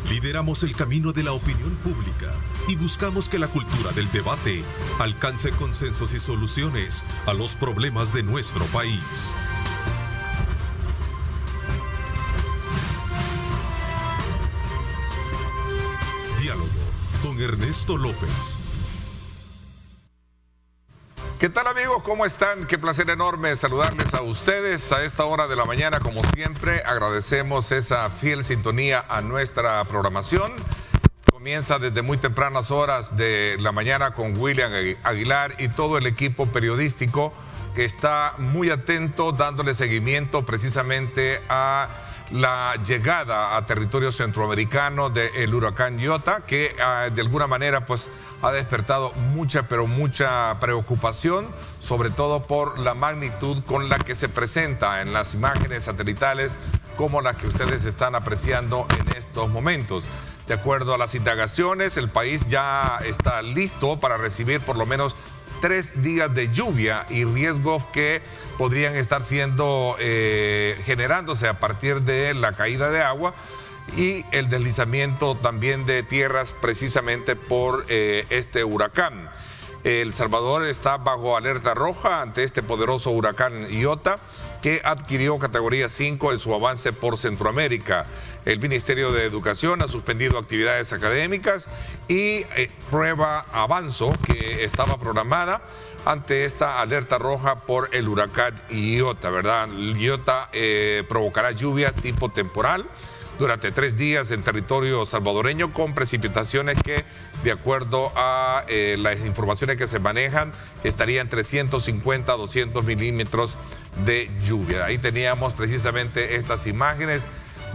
Lideramos el camino de la opinión pública y buscamos que la cultura del debate alcance consensos y soluciones a los problemas de nuestro país. Diálogo con Ernesto López. ¿Qué tal, amigos? ¿Cómo están? Qué placer enorme saludarles a ustedes a esta hora de la mañana. Como siempre, agradecemos esa fiel sintonía a nuestra programación. Comienza desde muy tempranas horas de la mañana con William Aguilar y todo el equipo periodístico que está muy atento, dándole seguimiento precisamente a la llegada a territorio centroamericano del huracán Iota, que de alguna manera pues ha despertado mucha preocupación, sobre todo por la magnitud con la que se presenta en las imágenes satelitales, como las que ustedes están apreciando en estos momentos. De acuerdo a las indagaciones, el país ya está listo para recibir por lo menos 3 días de lluvia y riesgos que podrían estar siendo generándose a partir de la caída de agua y el deslizamiento también de tierras precisamente por este huracán. El Salvador está bajo alerta roja ante este poderoso huracán Iota, que adquirió categoría 5 en su avance por Centroamérica. El Ministerio de Educación ha suspendido actividades académicas y prueba Avanzo, que estaba programada ante esta alerta roja por el huracán Iota, ¿verdad? Iota provocará lluvias tipo temporal durante 3 días en territorio salvadoreño, con precipitaciones que, de acuerdo a las informaciones que se manejan, estaría entre 150 a 200 milímetros de lluvia. Ahí teníamos precisamente estas imágenes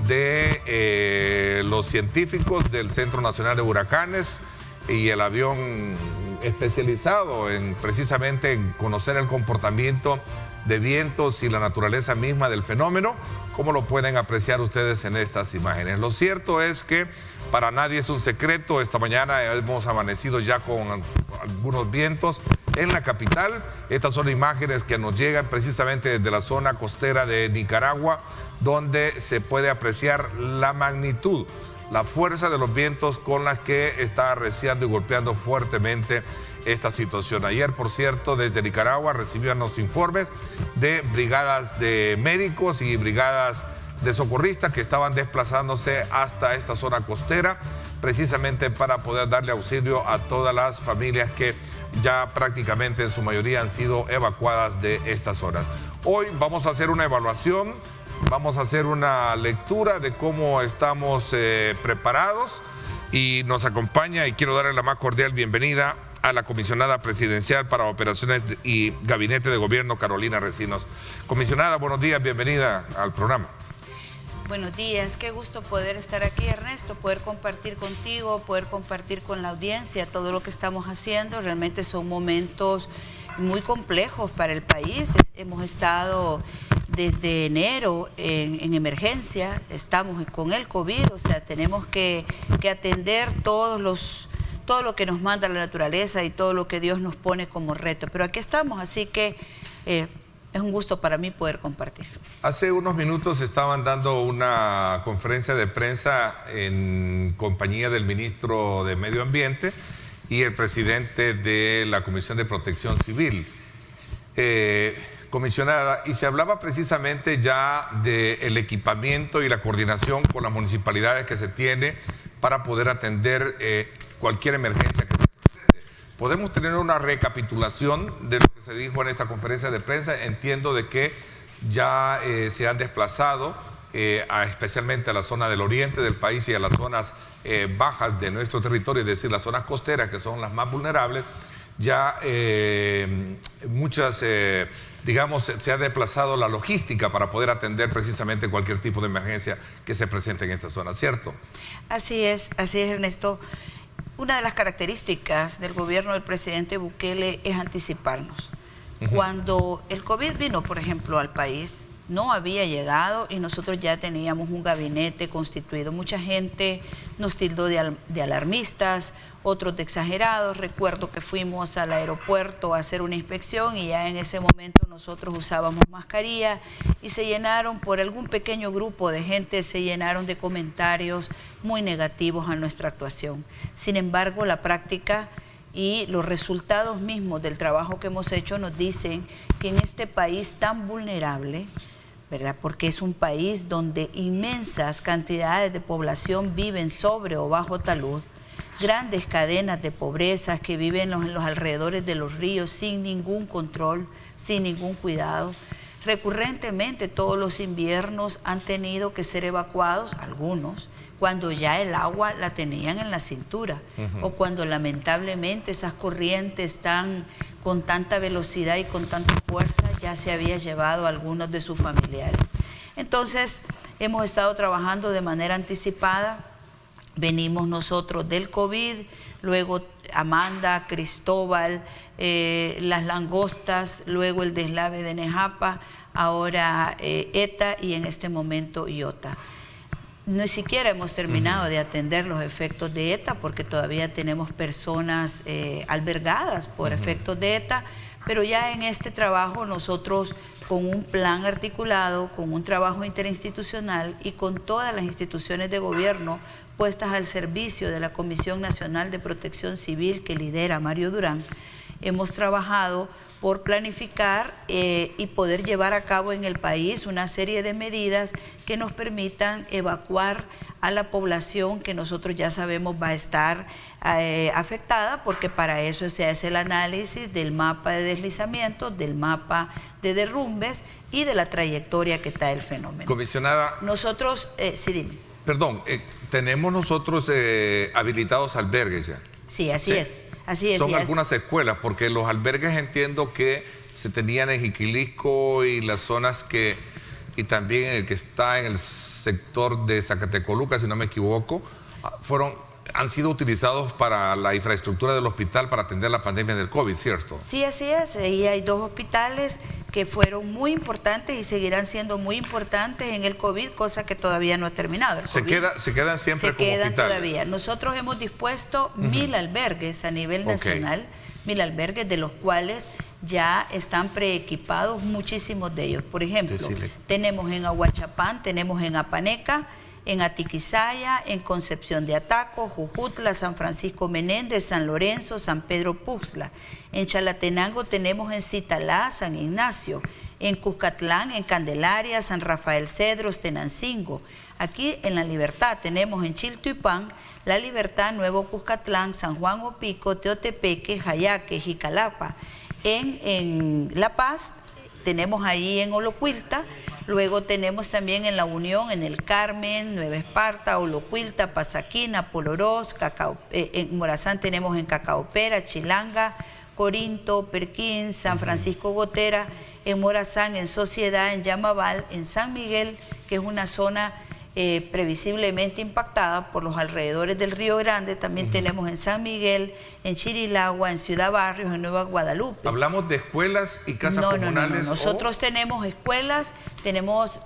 de los científicos del Centro Nacional de Huracanes y el avión especializado en precisamente en conocer el comportamiento de vientos y la naturaleza misma del fenómeno, como lo pueden apreciar ustedes en estas imágenes. Lo cierto es que para nadie es un secreto, esta mañana hemos amanecido ya con algunos vientos en la capital. Estas son imágenes que nos llegan precisamente desde la zona costera de Nicaragua, donde se puede apreciar la magnitud, la fuerza de los vientos con las que está arreciando y golpeando fuertemente esta situación. Ayer, por cierto, desde Nicaragua recibían los informes de brigadas de médicos y brigadas de socorristas que estaban desplazándose hasta esta zona costera, precisamente para poder darle auxilio a todas las familias que ya prácticamente en su mayoría han sido evacuadas de esta zona. Hoy vamos a hacer una evaluación, vamos a hacer una lectura de cómo estamos preparados, y nos acompaña, y quiero darle la más cordial bienvenida a la comisionada presidencial para operaciones y gabinete de gobierno, Carolina Recinos. Comisionada, buenos días, bienvenida al programa. Buenos días, qué gusto poder estar aquí, Ernesto, poder compartir contigo, poder compartir con la audiencia todo lo que estamos haciendo. Realmente son momentos muy complejos para el país. Hemos estado desde enero en emergencia, estamos con el COVID, o sea, tenemos que atender todo lo que nos manda la naturaleza y todo lo que Dios nos pone como reto. Pero aquí estamos, así que es un gusto para mí poder compartir. Hace unos minutos estaban dando una conferencia de prensa en compañía del ministro de Medio Ambiente y el presidente de la Comisión de Protección Civil. Comisionada, y se hablaba precisamente ya del equipamiento y la coordinación con las municipalidades que se tiene para poder atender cualquier emergencia que se presente. ¿Podemos tener una recapitulación de lo que se dijo en esta conferencia de prensa? Entiendo de que ya se han desplazado especialmente a la zona del oriente del país y a las zonas bajas de nuestro territorio, es decir, las zonas costeras, que son las más vulnerables. Ya digamos, se ha desplazado la logística para poder atender precisamente cualquier tipo de emergencia que se presente en esta zona, ¿cierto? Así es, Ernesto. Una de las características del gobierno del presidente Bukele es anticiparnos. Cuando el COVID vino, por ejemplo, al país, no había llegado y nosotros ya teníamos un gabinete constituido. Mucha gente nos tildó de alarmistas, otros de exagerados. Recuerdo que fuimos al aeropuerto a hacer una inspección y ya en ese momento nosotros usábamos mascarilla y se llenaron, por algún pequeño grupo de gente, se llenaron de comentarios muy negativos a nuestra actuación. Sin embargo, la práctica y los resultados mismos del trabajo que hemos hecho nos dicen que en este país tan vulnerable, ¿verdad? Porque es un país donde inmensas cantidades de población viven sobre o bajo talud, grandes cadenas de pobreza que viven en los alrededores de los ríos sin ningún control, sin ningún cuidado. Recurrentemente todos los inviernos han tenido que ser evacuados, algunos, cuando ya el agua la tenían en la cintura, o cuando lamentablemente esas corrientes están con tanta velocidad y con tanta fuerza, ya se había llevado a algunos de sus familiares. Entonces, hemos estado trabajando de manera anticipada. Venimos nosotros del COVID, luego Amanda, Cristóbal, las langostas, luego el deslave de Nejapa, ahora ETA y en este momento Iota. Ni siquiera hemos terminado de atender los efectos de ETA porque todavía tenemos personas albergadas por efectos de ETA, pero ya en este trabajo nosotros, con un plan articulado, con un trabajo interinstitucional y con todas las instituciones de gobierno puestas al servicio de la Comisión Nacional de Protección Civil que lidera Mario Durán, hemos trabajado por planificar y poder llevar a cabo en el país una serie de medidas que nos permitan evacuar a la población que nosotros ya sabemos va a estar afectada, porque para eso se hace el análisis del mapa de deslizamiento, del mapa de derrumbes y de la trayectoria que está el fenómeno. Comisionada. Nosotros, sí, dime. Perdón, ¿tenemos nosotros habilitados albergues ya? Sí, así es. Así es. Son algunas escuelas, porque los albergues entiendo que se tenían en Jiquilisco y las zonas que, y también el que está en el sector de Zacatecoluca, si no me equivoco, han sido utilizados para la infraestructura del hospital para atender la pandemia del COVID, ¿cierto? Sí, así es. Ahí hay 2 hospitales que fueron muy importantes y seguirán siendo muy importantes en el COVID, cosa que todavía no ha terminado. Se quedan siempre como hospitales. Se quedan todavía. Nosotros hemos dispuesto 1000 albergues a nivel nacional, 1000 albergues, de los cuales ya están preequipados muchísimos de ellos. Por ejemplo, tenemos en Ahuachapán, tenemos en Apaneca, en Atiquizaya, en Concepción de Ataco, Jujutla, San Francisco Menéndez, San Lorenzo, San Pedro Puxla. En Chalatenango tenemos en Citalá, San Ignacio, en Cuscatlán, en Candelaria, San Rafael Cedros, Tenancingo. Aquí en La Libertad tenemos en Chiltuyupán, La Libertad, Nuevo Cuscatlán, San Juan Opico, Teotepeque, Jayaque, Jicalapa. En La Paz tenemos ahí en Olocuilta. Luego tenemos también en La Unión, en El Carmen, Nueva Esparta, Olocuilta, Pasaquina, Polorós, en Morazán tenemos en Cacaopera, Chilanga, Corinto, Perquín, San Francisco Gotera, en Morazán, en Sociedad, en Yamabal, en San Miguel, que es una zona previsiblemente impactada por los alrededores del Río Grande. También tenemos en San Miguel, en Chirilagua, en Ciudad Barrios, en Nueva Guadalupe. ¿Hablamos de escuelas y casas comunales? No. Nosotros tenemos escuelas,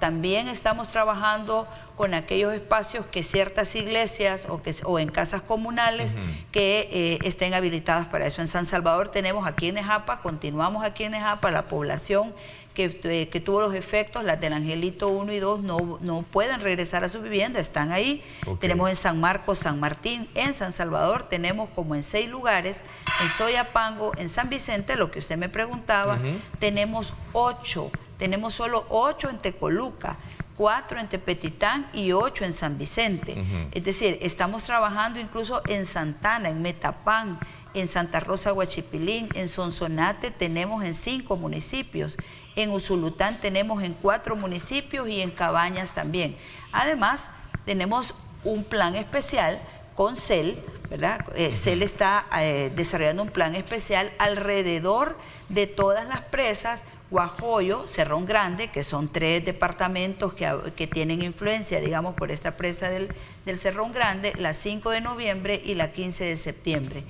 también estamos trabajando con aquellos espacios que ciertas iglesias o en casas comunales que estén habilitadas para eso. En San Salvador tenemos aquí en Nejapa, continuamos aquí en Nejapa, la población que tuvo los efectos, las del Angelito 1 y 2 no pueden regresar a su vivienda, están ahí. Tenemos en San Marcos, San Martín, en San Salvador tenemos como en 6 lugares, en Soyapango, en San Vicente, lo que usted me preguntaba, tenemos 8, tenemos solo 8 en Tecoluca, 4 en Tepetitán y 8 en San Vicente. Es decir, estamos trabajando incluso en Santana, en Metapán, en Santa Rosa, Huachipilín, en Sonsonate tenemos en 5 municipios, en Usulután tenemos en 4 municipios y en Cabañas también. Además, tenemos un plan especial con CEL, ¿verdad? CEL está desarrollando un plan especial alrededor de todas las presas, Guajoyo, Cerrón Grande, que son 3 departamentos que tienen influencia, digamos, por esta presa del Cerrón Grande, la 5 de noviembre y la 15 de septiembre.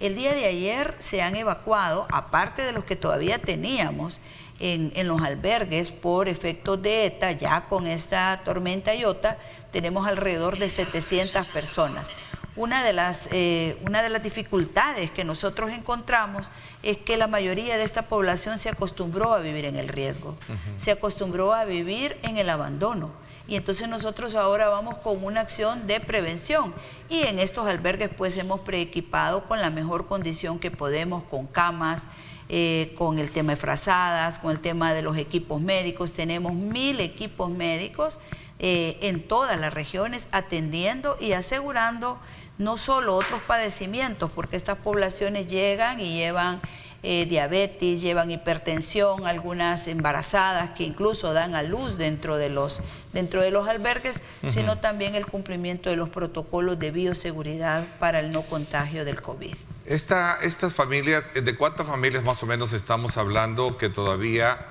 El día de ayer se han evacuado, aparte de los que todavía teníamos en los albergues por efectos de ETA, ya con esta tormenta Iota, tenemos alrededor de 700 personas. Una de las dificultades que nosotros encontramos es que la mayoría de esta población se acostumbró a vivir en el riesgo, se acostumbró a vivir en el abandono. Y entonces nosotros ahora vamos con una acción de prevención y en estos albergues pues hemos preequipado con la mejor condición que podemos, con camas, con el tema de frazadas, con el tema de los equipos médicos. Tenemos 1000 equipos médicos en todas las regiones atendiendo y asegurando no solo otros padecimientos, porque estas poblaciones llegan y llevan diabetes, llevan hipertensión, algunas embarazadas que incluso dan a luz dentro de los albergues, sino también el cumplimiento de los protocolos de bioseguridad para el no contagio del COVID. Estas familias, ¿de cuántas familias más o menos estamos hablando que todavía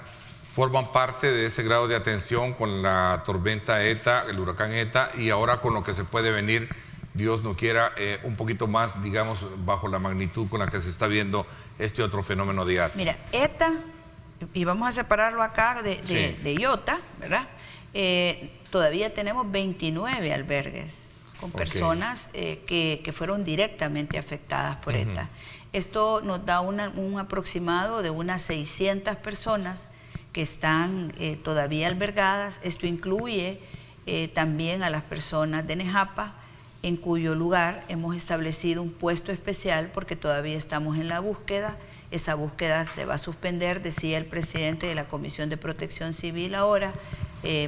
forman parte de ese grado de atención con la tormenta ETA, el huracán ETA, y ahora con lo que se puede venir, Dios no quiera, un poquito más, digamos, bajo la magnitud con la que se está viendo este otro fenómeno de ETA? Mira, ETA, y vamos a separarlo acá de Iota, ¿verdad? Todavía tenemos 29 albergues con personas que fueron directamente afectadas por ETA. Esto nos da un aproximado de unas 600 personas que están todavía albergadas. Esto incluye también a las personas de Nejapa, en cuyo lugar hemos establecido un puesto especial porque todavía estamos en la búsqueda. Esa búsqueda se va a suspender, decía el presidente de la Comisión de Protección Civil ahora,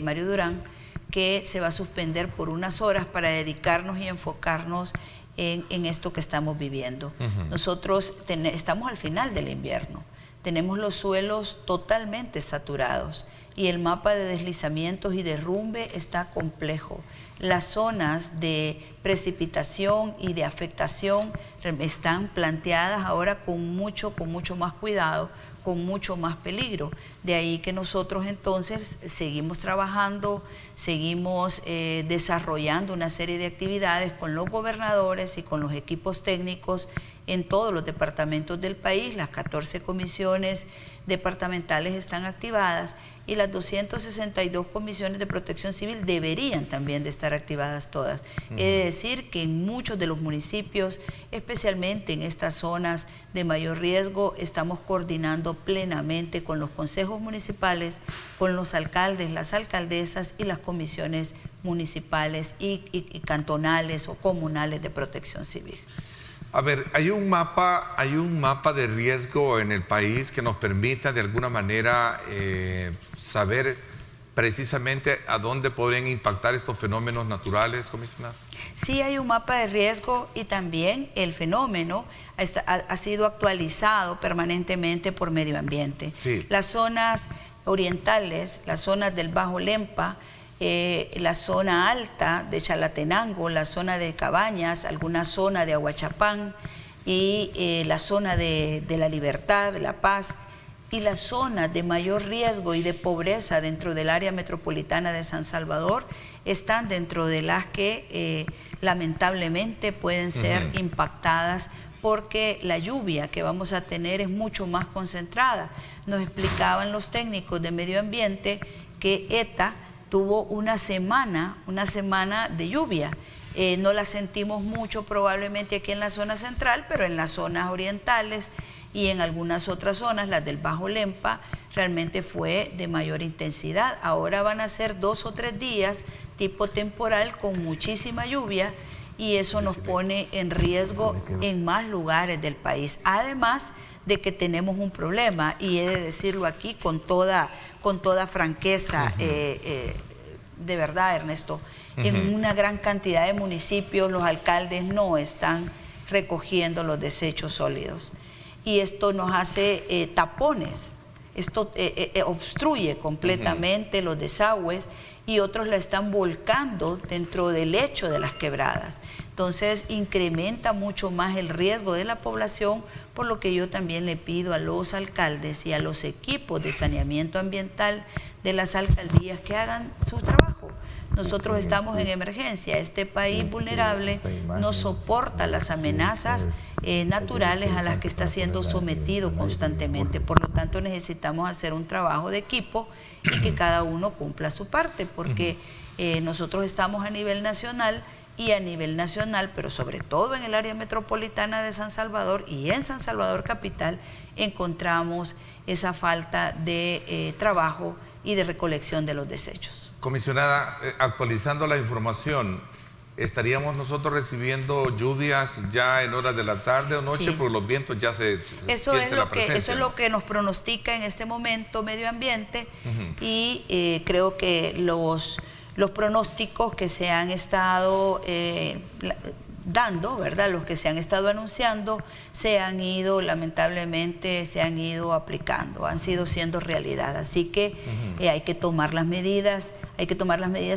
Mario Durán, que se va a suspender por unas horas para dedicarnos y enfocarnos en esto que estamos viviendo. Nosotros estamos al final del invierno, tenemos los suelos totalmente saturados y el mapa de deslizamientos y derrumbe está complejo. Las zonas de precipitación y de afectación están planteadas ahora con mucho más cuidado, con mucho más peligro. De ahí que nosotros entonces seguimos trabajando, seguimos desarrollando una serie de actividades con los gobernadores y con los equipos técnicos en todos los departamentos del país. Las 14 comisiones departamentales están activadas y las 262 comisiones de protección civil deberían también de estar activadas todas. Es decir, que en muchos de los municipios, especialmente en estas zonas de mayor riesgo, estamos coordinando plenamente con los consejos municipales, con los alcaldes, las alcaldesas y las comisiones municipales y cantonales o comunales de protección civil. A ver, hay un mapa de riesgo en el país que nos permita de alguna manera saber precisamente a dónde podrían impactar estos fenómenos naturales, comisionada. Sí, hay un mapa de riesgo y también el fenómeno ha sido actualizado permanentemente por Medio Ambiente. Sí. Las zonas orientales, las zonas del Bajo Lempa, la zona alta de Chalatenango, la zona de Cabañas, alguna zona de Aguachapán y la zona de La Libertad, de La Paz, y las zonas de mayor riesgo y de pobreza dentro del área metropolitana de San Salvador están dentro de las que lamentablemente pueden ser impactadas porque la lluvia que vamos a tener es mucho más concentrada. Nos explicaban los técnicos de medio ambiente que ETA tuvo una semana de lluvia. No la sentimos mucho probablemente aquí en la zona central, pero en las zonas orientales y en algunas otras zonas, las del Bajo Lempa, realmente fue de mayor intensidad. Ahora van a ser 2 o 3 días tipo temporal con muchísima lluvia y eso nos pone en riesgo en más lugares del país. Además de que tenemos un problema, y he de decirlo aquí con toda franqueza, de verdad, Ernesto, en una gran cantidad de municipios los alcaldes no están recogiendo los desechos sólidos. Y esto nos hace tapones, esto obstruye completamente los desagües y otros la están volcando dentro del lecho de las quebradas. Entonces incrementa mucho más el riesgo de la población, por lo que yo también le pido a los alcaldes y a los equipos de saneamiento ambiental de las alcaldías que hagan su trabajo. Nosotros estamos en emergencia, este país vulnerable no soporta las amenazas naturales a las que está siendo sometido constantemente. Por lo tanto, necesitamos hacer un trabajo de equipo y que cada uno cumpla su parte, porque nosotros estamos a nivel nacional, pero sobre todo en el área metropolitana de San Salvador y en San Salvador capital encontramos esa falta de trabajo y de recolección de los desechos. Comisionada, actualizando la información, ¿estaríamos nosotros recibiendo lluvias ya en horas de la tarde o noche? Sí. Porque los vientos ya se siente la presencia. Eso es lo que nos pronostica en este momento Medio Ambiente y creo que los pronósticos que se han estado dando, ¿verdad? Los que se han estado anunciando, lamentablemente, se han ido aplicando, han sido siendo realidad. Así que hay que tomar las medidas,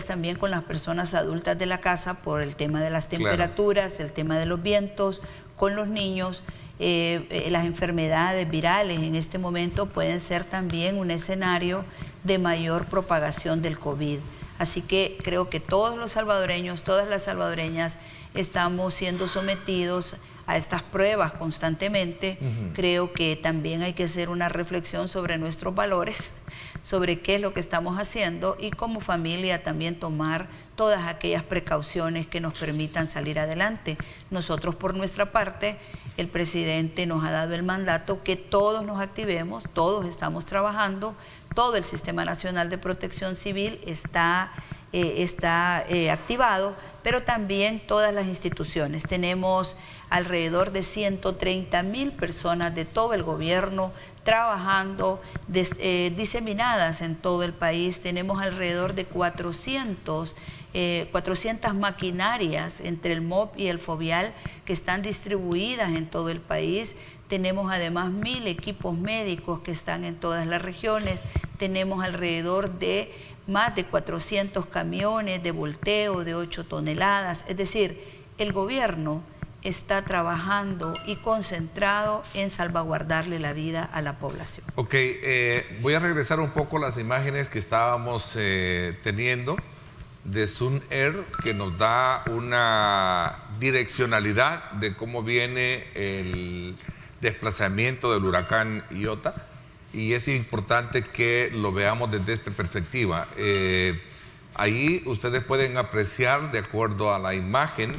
también con las personas adultas de la casa por el tema de las temperaturas, el tema de los vientos, con los niños. Las enfermedades virales en este momento pueden ser también un escenario de mayor propagación del COVID. Así que creo que todos los salvadoreños, todas las salvadoreñas estamos siendo sometidos a estas pruebas constantemente. Creo que también hay que hacer una reflexión sobre nuestros valores, sobre qué es lo que estamos haciendo y como familia también tomar todas aquellas precauciones que nos permitan salir adelante. Nosotros por nuestra parte, el presidente nos ha dado el mandato que todos nos activemos, todos estamos trabajando. Todo el Sistema Nacional de Protección Civil está activado, pero también todas las instituciones. Tenemos alrededor de 130,000 personas de todo el gobierno trabajando, diseminadas en todo el país. Tenemos alrededor de 400 maquinarias entre el MOP y el FOVIAL que están distribuidas en todo el país. Tenemos además 1,000 equipos médicos que están en todas las regiones. Tenemos alrededor de más de 400 camiones de volteo de 8 toneladas. Es decir, el gobierno está trabajando y concentrado en salvaguardarle la vida a la población. Ok, voy a regresar un poco a las imágenes que estábamos teniendo de Sun Air, que nos da una direccionalidad de cómo viene el desplazamiento del huracán Iota, y es importante que lo veamos desde esta perspectiva. Ahí ustedes pueden apreciar, de acuerdo a la imagen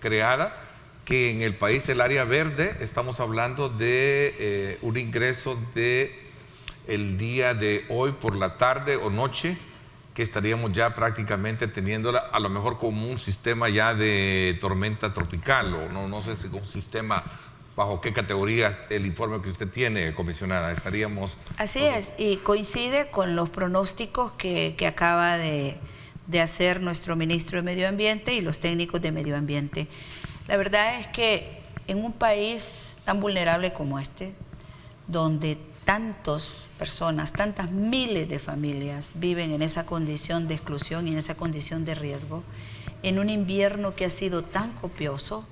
creada, que en el país, el área verde, estamos hablando de un ingreso de el día de hoy por la tarde o noche, que estaríamos ya prácticamente teniéndola a lo mejor como un sistema ya de tormenta tropical, o no sé si un sistema. ¿Bajo qué categoría el informe que usted tiene, comisionada? Estaríamos... Así es, y coincide con los pronósticos que acaba de hacer nuestro ministro de Medio Ambiente y los técnicos de Medio Ambiente. La verdad es que en un país tan vulnerable como este, donde tantas personas, tantas miles de familias viven en esa condición de exclusión y en esa condición de riesgo, en un invierno que ha sido tan copioso,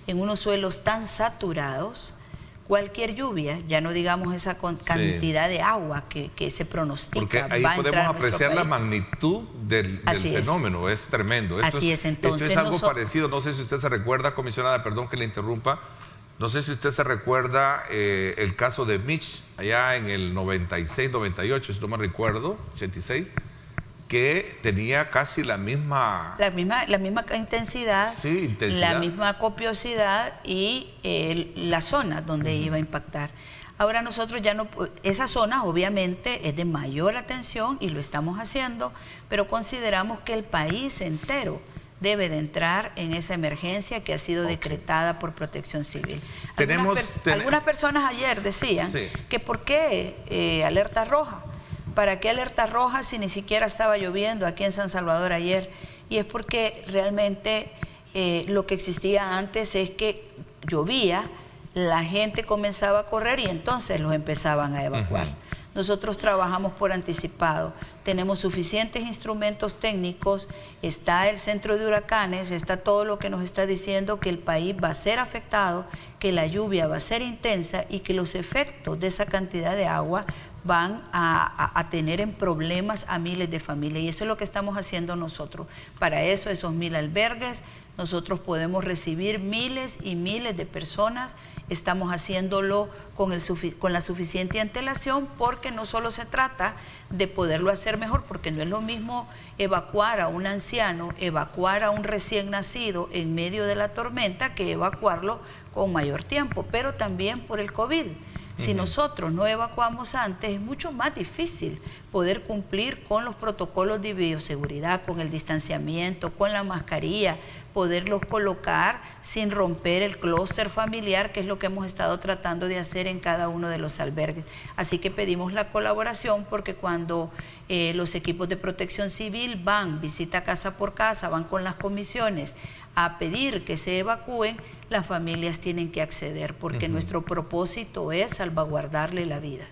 en unos suelos tan saturados, cualquier lluvia, ya no digamos esa cantidad de agua que se pronostica. Porque ahí podemos apreciar la magnitud del fenómeno, es tremendo. Entonces, esto es algo parecido, no sé si usted se recuerda, comisionada, perdón que le interrumpa, no sé si usted se recuerda el caso de Mitch, allá en el 96, 98, si no me recuerdo, 86, que tenía casi la misma intensidad, la misma copiosidad y la zona donde iba a impactar. Ahora nosotros ya no, esa zona obviamente es de mayor atención y lo estamos haciendo, pero consideramos que el país entero debe de entrar en esa emergencia que ha sido decretada por Protección Civil. Algunas personas ayer decían que ¿por qué alerta roja? ¿Para qué alerta roja si ni siquiera estaba lloviendo aquí en San Salvador ayer? Y es porque realmente lo que existía antes es que llovía, la gente comenzaba a correr y entonces los empezaban a evacuar. Nosotros trabajamos por anticipado, tenemos suficientes instrumentos técnicos, está el centro de huracanes, está todo lo que nos está diciendo que el país va a ser afectado, que la lluvia va a ser intensa y que los efectos de esa cantidad de agua van a tener en problemas a miles de familias, y eso es lo que estamos haciendo nosotros. Para eso, esos 1,000 albergues, nosotros podemos recibir miles y miles de personas. Estamos haciéndolo con la suficiente antelación, porque no solo se trata de poderlo hacer mejor, porque no es lo mismo evacuar a un anciano, evacuar a un recién nacido en medio de la tormenta, que evacuarlo con mayor tiempo, pero también por el COVID. Si nosotros no evacuamos antes, es mucho más difícil poder cumplir con los protocolos de bioseguridad, con el distanciamiento, con la mascarilla, poderlos colocar sin romper el clúster familiar, que es lo que hemos estado tratando de hacer en cada uno de los albergues. Así que pedimos la colaboración, porque cuando los equipos de protección civil van, visita casa por casa, van con las comisiones a pedir que se evacúen, las familias tienen que acceder, porque nuestro propósito es salvaguardarle la vida.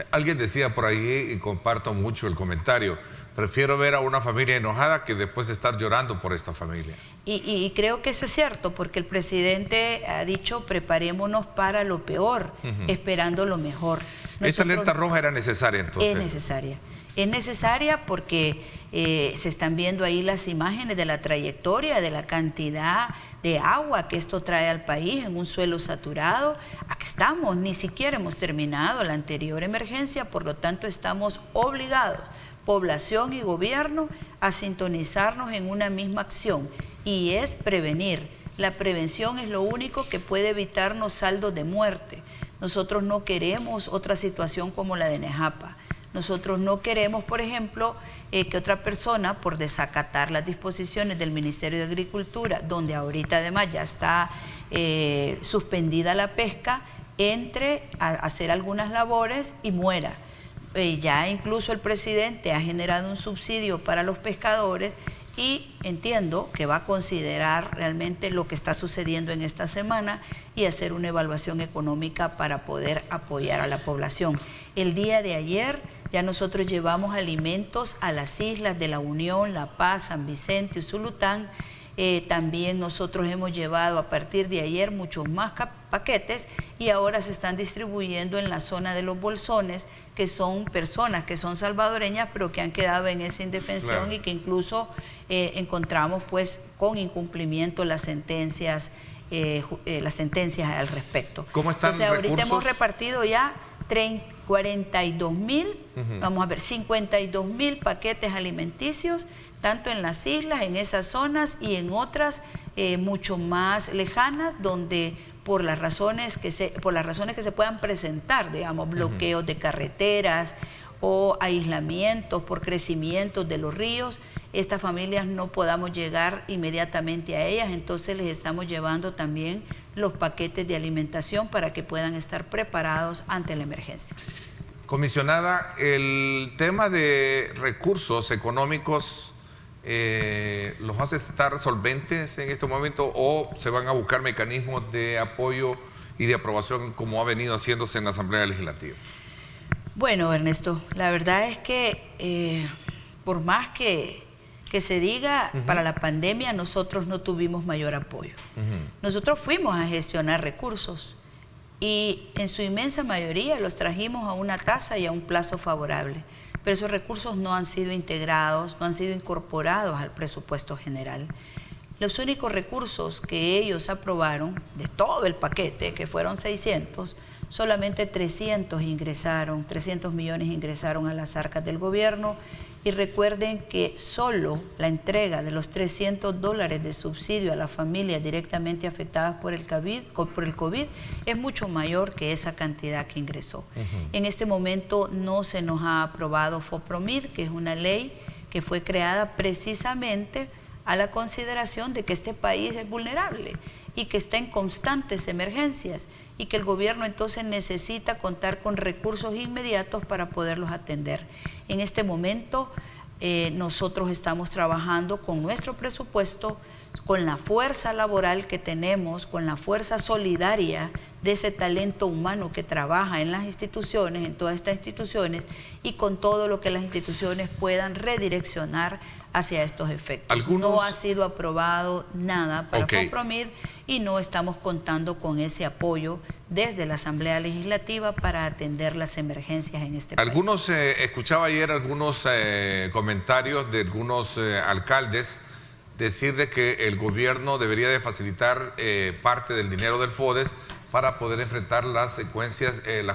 Alguien decía por ahí, y comparto mucho el comentario, prefiero ver a una familia enojada que después estar llorando por esta familia. Y creo que eso es cierto, porque el presidente ha dicho: preparémonos para lo peor, esperando lo mejor. ¿Esta alerta roja era necesaria entonces? Es necesaria. Es necesaria porque se están viendo ahí las imágenes de la trayectoria, de la cantidad de agua que esto trae al país en un suelo saturado. Aquí estamos, ni siquiera hemos terminado la anterior emergencia, por lo tanto estamos obligados, población y gobierno, a sintonizarnos en una misma acción, y es prevenir. La prevención es lo único que puede evitarnos saldos de muerte. Nosotros no queremos otra situación como la de Nejapa. Nosotros no queremos, por ejemplo, que otra persona, por desacatar las disposiciones del Ministerio de Agricultura, donde ahorita además ya está suspendida la pesca, entre a hacer algunas labores y muera. Ya incluso el presidente ha generado un subsidio para los pescadores, y entiendo que va a considerar realmente lo que está sucediendo en esta semana y hacer una evaluación económica para poder apoyar a la población. El día de ayer ya nosotros llevamos alimentos a las islas de La Unión, La Paz, San Vicente, Usulután. También nosotros hemos llevado a partir de ayer muchos más paquetes, y ahora se están distribuyendo en la zona de los Bolsones, que son personas que son salvadoreñas pero que han quedado en esa indefensión, claro, y que incluso encontramos pues con incumplimiento las sentencias al respecto. ¿Cómo están? Entonces, ahorita hemos repartido ya 42.000, vamos a ver, 52.000 paquetes alimenticios, tanto en las islas, en esas zonas, y en otras mucho más lejanas, donde por las razones que se puedan presentar, digamos, bloqueos de carreteras o aislamientos por crecimientos de los ríos, estas familias no podamos llegar inmediatamente a ellas. Entonces les estamos llevando también los paquetes de alimentación para que puedan estar preparados ante la emergencia. Comisionada, el tema de recursos económicos, ¿los hace estar solventes en este momento, o se van a buscar mecanismos de apoyo y de aprobación como ha venido haciéndose en la Asamblea Legislativa? Bueno, Ernesto, la verdad es que por más que se diga, para la pandemia nosotros no tuvimos mayor apoyo. Nosotros fuimos a gestionar recursos, y en su inmensa mayoría los trajimos a una tasa y a un plazo favorable, pero esos recursos no han sido integrados, no han sido incorporados al presupuesto general. Los únicos recursos que ellos aprobaron de todo el paquete, que fueron 600, solamente 300 millones ingresaron a las arcas del gobierno. Y recuerden que solo la entrega de los $300 de subsidio a las familias directamente afectadas por el COVID es mucho mayor que esa cantidad que ingresó. En este momento no se nos ha aprobado FOPROMID, que es una ley que fue creada precisamente a la consideración de que este país es vulnerable y que está en constantes emergencias, y que el gobierno entonces necesita contar con recursos inmediatos para poderlos atender. En este momento nosotros estamos trabajando con nuestro presupuesto, con la fuerza laboral que tenemos, con la fuerza solidaria de ese talento humano que trabaja en las instituciones, en todas estas instituciones, y con todo lo que las instituciones puedan redireccionar hacia estos efectos. No ha sido aprobado nada para FOPROMID, y no estamos contando con ese apoyo desde la Asamblea Legislativa para atender las emergencias en este país. Escuchaba ayer algunos comentarios de algunos alcaldes decir de que el gobierno debería de facilitar parte del dinero del FODES para poder enfrentar las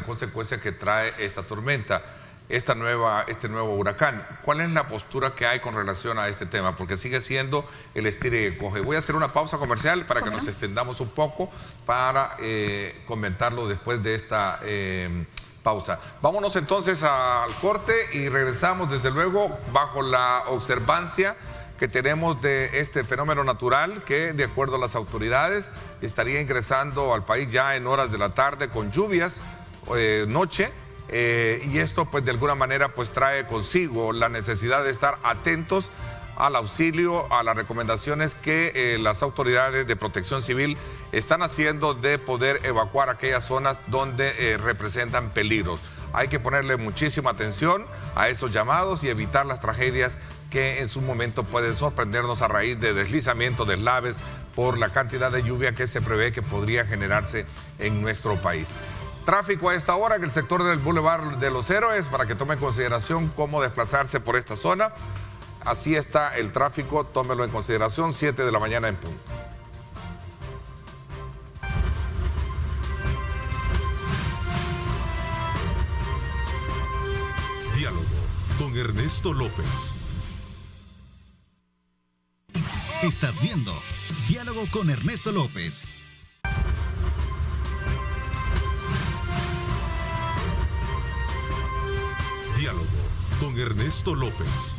consecuencias que trae esta tormenta, este nuevo huracán. ¿Cuál es la postura que hay con relación a este tema? Porque sigue siendo el estire y coge. Voy a hacer una pausa comercial para que nos extendamos un poco para comentarlo después de esta pausa. Vámonos entonces al corte y regresamos desde luego bajo la observancia que tenemos de este fenómeno natural que, de acuerdo a las autoridades, estaría ingresando al país ya en horas de la tarde con lluvias, noche, y esto pues de alguna manera pues trae consigo la necesidad de estar atentos al auxilio, a las recomendaciones que las autoridades de protección civil están haciendo de poder evacuar aquellas zonas donde representan peligros. Hay que ponerle muchísima atención a esos llamados y evitar las tragedias que en su momento pueden sorprendernos a raíz de deslizamientos, deslaves, por la cantidad de lluvia que se prevé que podría generarse en nuestro país. Tráfico a esta hora en el sector del Boulevard de los Héroes, para que tome en consideración cómo desplazarse por esta zona. Así está el tráfico, tómelo en consideración, 7 de la mañana en punto. Diálogo con Ernesto López. Estás viendo Diálogo con Ernesto López. Diálogo con Ernesto López.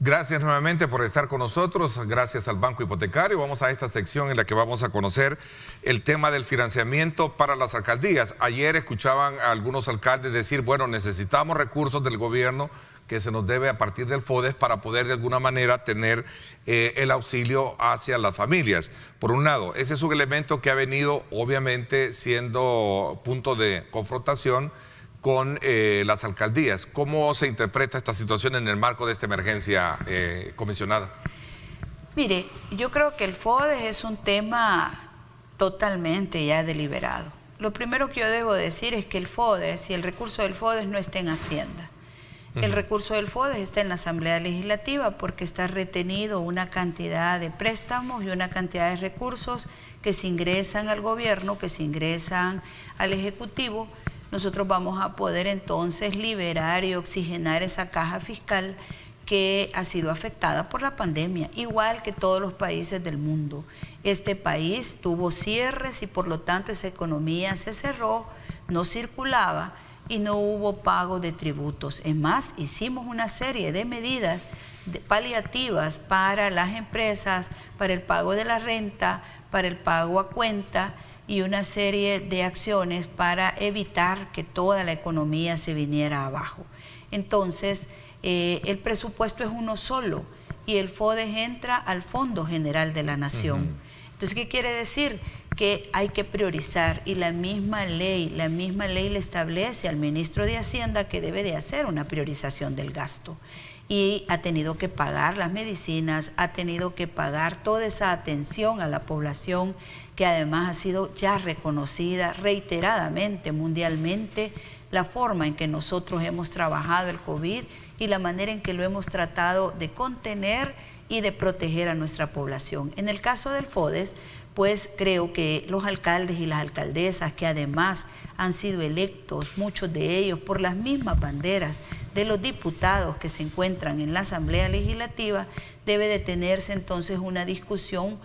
Gracias nuevamente por estar con nosotros, gracias al Banco Hipotecario. Vamos a esta sección en la que vamos a conocer el tema del financiamiento para las alcaldías. Ayer escuchaban a algunos alcaldes decir, bueno, necesitamos recursos del gobierno que se nos debe a partir del FODES para poder de alguna manera tener el auxilio hacia las familias. Por un lado, ese es un elemento que ha venido obviamente siendo punto de confrontación con las alcaldías. ¿Cómo se interpreta esta situación en el marco de esta emergencia, comisionada? Mire, yo creo que el FODES es un tema totalmente ya deliberado. Lo primero que yo debo decir es que el FODES y el recurso del FODES no está en Hacienda. El recurso del FODES está en la Asamblea Legislativa porque está retenido una cantidad de préstamos y una cantidad de recursos que se ingresan al gobierno, que se ingresan al Ejecutivo. Nosotros vamos a poder entonces liberar y oxigenar esa caja fiscal que ha sido afectada por la pandemia, igual que todos los países del mundo. Este país tuvo cierres y por lo tanto esa economía se cerró, no circulaba y no hubo pago de tributos. Es más, hicimos una serie de medidas paliativas para las empresas, para el pago de la renta, para el pago a cuenta, y una serie de acciones para evitar que toda la economía se viniera abajo. Entonces, el presupuesto es uno solo y el FODES entra al Fondo General de la Nación. Entonces, ¿qué quiere decir? Que hay que priorizar y la misma ley le establece al ministro de Hacienda que debe de hacer una priorización del gasto. Y ha tenido que pagar las medicinas, ha tenido que pagar toda esa atención a la población que además ha sido ya reconocida reiteradamente mundialmente, la forma en que nosotros hemos trabajado el COVID y la manera en que lo hemos tratado de contener y de proteger a nuestra población. En el caso del FODES, pues creo que los alcaldes y las alcaldesas que además han sido electos, muchos de ellos por las mismas banderas de los diputados que se encuentran en la Asamblea Legislativa, debe de tenerse entonces una discusión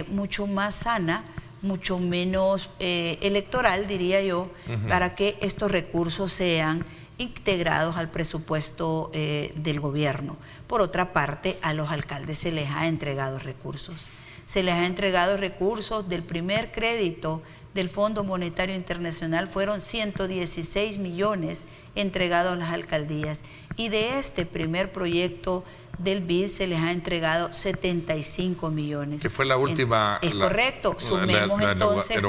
mucho más sana, mucho menos electoral, diría yo, para que estos recursos sean integrados al presupuesto del gobierno. Por otra parte, a los alcaldes se les ha entregado recursos. Se les ha entregado recursos del primer crédito del Fondo Monetario Internacional, fueron 116 millones entregados a las alcaldías. Y de este primer proyecto del BID se les ha entregado 75 millones. Que fue la última... Es correcto. Sumemos entonces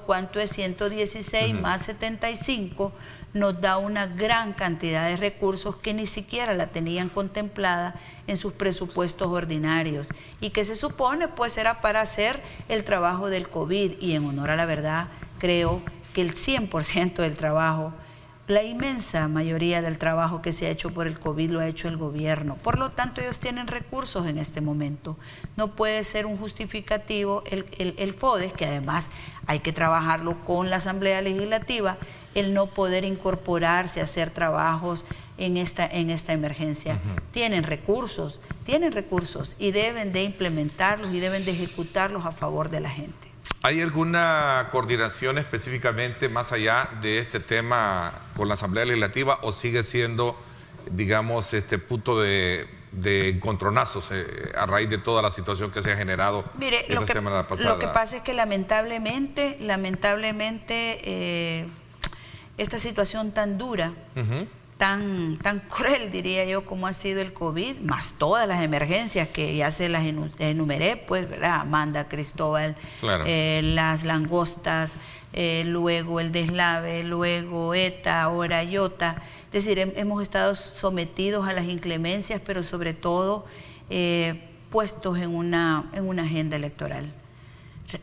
cuánto es 116 más 75, nos da una gran cantidad de recursos que ni siquiera la tenían contemplada en sus presupuestos ordinarios y que se supone pues era para hacer el trabajo del COVID, y en honor a la verdad creo que el 100% del trabajo La inmensa mayoría del trabajo que se ha hecho por el COVID lo ha hecho el gobierno. Por lo tanto, ellos tienen recursos en este momento. No puede ser un justificativo el FODES, que además hay que trabajarlo con la Asamblea Legislativa, el no poder incorporarse a hacer trabajos en esta emergencia. Tienen recursos y deben de implementarlos y deben de ejecutarlos a favor de la gente. ¿Hay alguna coordinación específicamente más allá de este tema con la Asamblea Legislativa o sigue siendo, digamos, este punto de encontronazos a raíz de toda la situación que se ha generado esta semana pasada? Lo que pasa es que lamentablemente, esta situación tan dura, tan cruel, diría yo, como ha sido el COVID, más todas las emergencias que ya se las enumeré, pues, ¿verdad? Amanda, Cristóbal, claro. Las langostas, luego el deslave, luego ETA, ahora Iota. Es decir, hemos estado sometidos a las inclemencias, pero sobre todo puestos en una agenda electoral.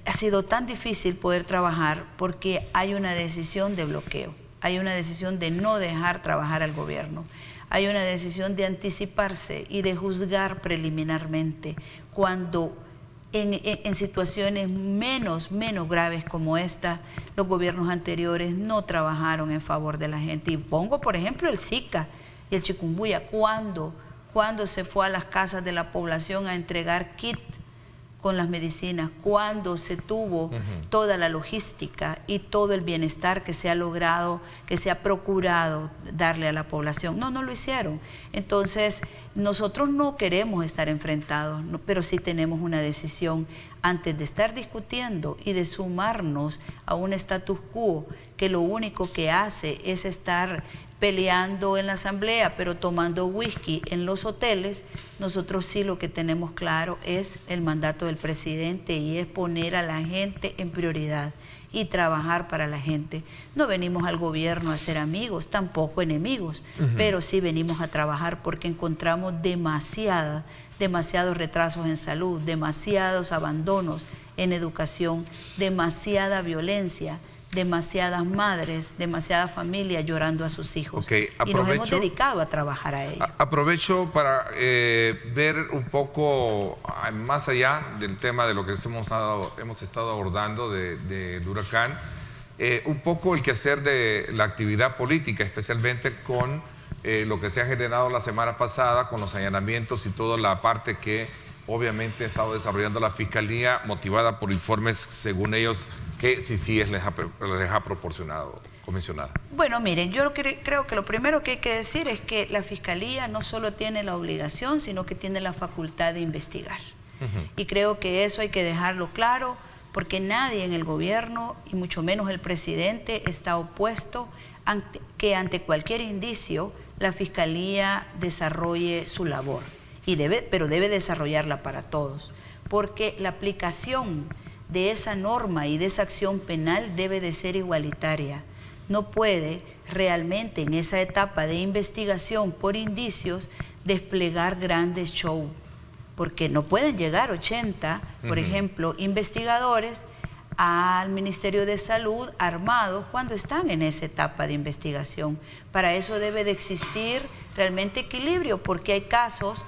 Ha sido tan difícil poder trabajar porque hay una decisión de bloqueo. Hay una decisión de no dejar trabajar al gobierno. Hay una decisión de anticiparse y de juzgar preliminarmente cuando en situaciones menos graves como esta, los gobiernos anteriores no trabajaron en favor de la gente. Y pongo, por ejemplo, el Zika y el chikungunya. Cuando se fue a las casas de la población a entregar kit con las medicinas, cuando se tuvo toda la logística y todo el bienestar que se ha logrado, que se ha procurado darle a la población. No lo hicieron. Entonces, nosotros no queremos estar enfrentados, pero sí tenemos una decisión antes de estar discutiendo y de sumarnos a un status quo que lo único que hace es estar peleando en la asamblea, pero tomando whisky en los hoteles. Nosotros sí lo que tenemos claro es el mandato del presidente y es poner a la gente en prioridad y trabajar para la gente. No venimos al gobierno a ser amigos, tampoco enemigos, pero sí venimos a trabajar porque encontramos demasiados retrasos en salud, demasiados abandonos en educación, demasiada violencia, demasiadas madres, demasiadas familias llorando a sus hijos. Y nos hemos dedicado a trabajar a ello. Aprovecho para ver un poco más allá del tema de lo que hemos estado abordando del huracán, un poco el quehacer de la actividad política, especialmente con lo que se ha generado la semana pasada, con los allanamientos y toda la parte que obviamente ha estado desarrollando la Fiscalía, motivada por informes, según ellos, que sí les ha proporcionado, comisionada. Bueno, miren, yo creo que lo primero que hay que decir es que la Fiscalía no solo tiene la obligación, sino que tiene la facultad de investigar. Y creo que eso hay que dejarlo claro, porque nadie en el gobierno, y mucho menos el presidente, está opuesto que ante cualquier indicio la Fiscalía desarrolle su labor. Pero debe desarrollarla para todos, porque la aplicación de esa norma y de esa acción penal debe de ser igualitaria. No puede realmente en esa etapa de investigación por indicios desplegar grandes shows, porque no pueden llegar 80, por ejemplo, investigadores al Ministerio de Salud armados cuando están en esa etapa de investigación. Para eso debe de existir realmente equilibrio, porque hay casos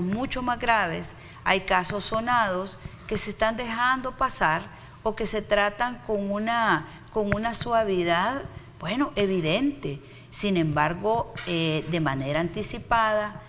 mucho más graves, hay casos sonados que se están dejando pasar o que se tratan con una suavidad, bueno, evidente. Sin embargo, de manera anticipada,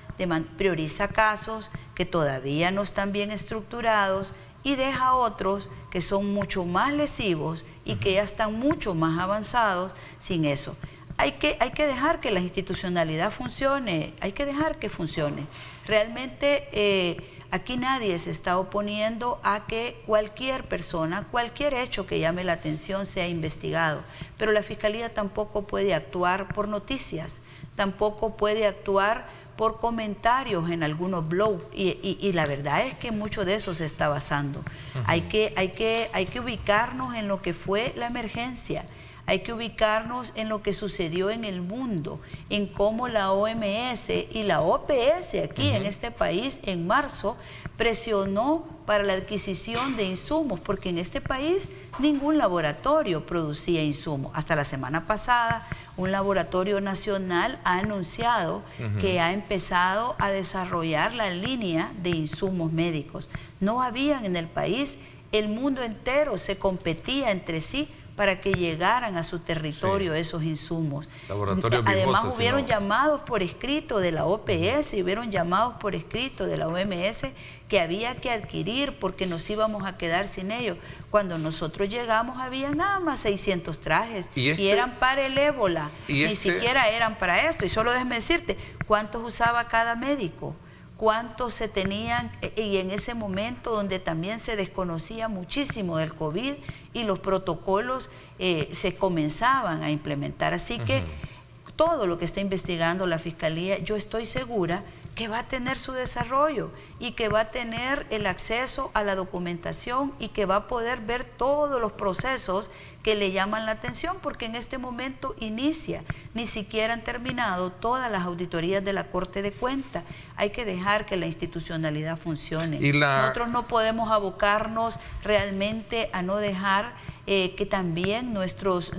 prioriza casos que todavía no están bien estructurados y deja otros que son mucho más lesivos y que ya están mucho más avanzados sin eso. Hay que dejar que la institucionalidad funcione, hay que dejar que funcione. Realmente aquí nadie se está oponiendo a que cualquier persona, cualquier hecho que llame la atención sea investigado, pero la Fiscalía tampoco puede actuar por noticias, tampoco puede actuar por comentarios en algunos blogs y la verdad es que mucho de eso se está basando. Hay que ubicarnos en lo que fue la emergencia. Hay que ubicarnos en lo que sucedió en el mundo, en cómo la OMS y la OPS aquí en este país en marzo presionó para la adquisición de insumos, porque en este país ningún laboratorio producía insumos. Hasta la semana pasada un laboratorio nacional ha anunciado que ha empezado a desarrollar la línea de insumos médicos. No habían en el país, el mundo entero se competía entre sí para que llegaran a su territorio esos insumos. Además hubieron llamados por escrito de la OPS, hubieron llamados por escrito de la OMS que había que adquirir porque nos íbamos a quedar sin ellos. Cuando nosotros llegamos había nada más 600 trajes y eran para el ébola, ni siquiera eran para esto. Y solo déjame decirte, ¿cuántos usaba cada médico? ¿Cuántos se tenían? Y en ese momento donde también se desconocía muchísimo del COVID y los protocolos se comenzaban a implementar. Así que todo lo que está investigando la Fiscalía, yo estoy segura que va a tener su desarrollo y que va a tener el acceso a la documentación y que va a poder ver todos los procesos que le llaman la atención, porque en este momento inicia, ni siquiera han terminado todas las auditorías de la Corte de Cuentas. Hay que dejar que la institucionalidad funcione. Nosotros no podemos abocarnos realmente a no dejar que también nuestros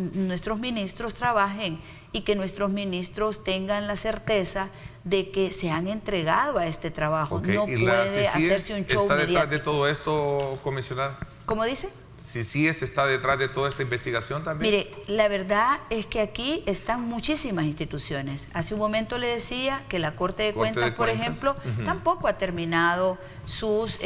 ministros trabajen y que nuestros ministros tengan la certeza de que se han entregado a este trabajo. No puede hacerse un show mediático. ¿Está detrás de todo esto, comisionada? ¿Cómo dice? ¿CICIES está detrás de toda esta investigación también? Mire, la verdad es que aquí están muchísimas instituciones. Hace un momento le decía que la Corte de Cuentas, por ejemplo, tampoco ha terminado sus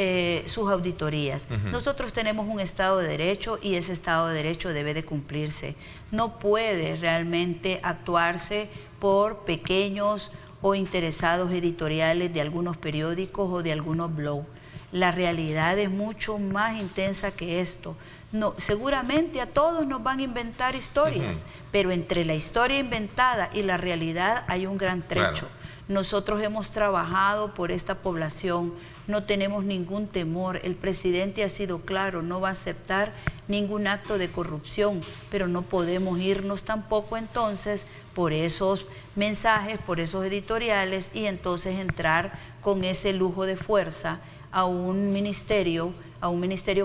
auditorías. Nosotros tenemos un Estado de Derecho y ese Estado de Derecho debe de cumplirse. No puede realmente actuarse por pequeños o interesados editoriales de algunos periódicos o de algunos blogs. La realidad es mucho más intensa que esto. No, seguramente a todos nos van a inventar historias, pero entre la historia inventada y la realidad hay un gran trecho. Claro. Nosotros hemos trabajado por esta población, no tenemos ningún temor. El presidente ha sido claro, no va a aceptar ningún acto de corrupción, pero no podemos irnos tampoco entonces por esos mensajes, por esos editoriales y entonces entrar con ese lujo de fuerza a un ministerio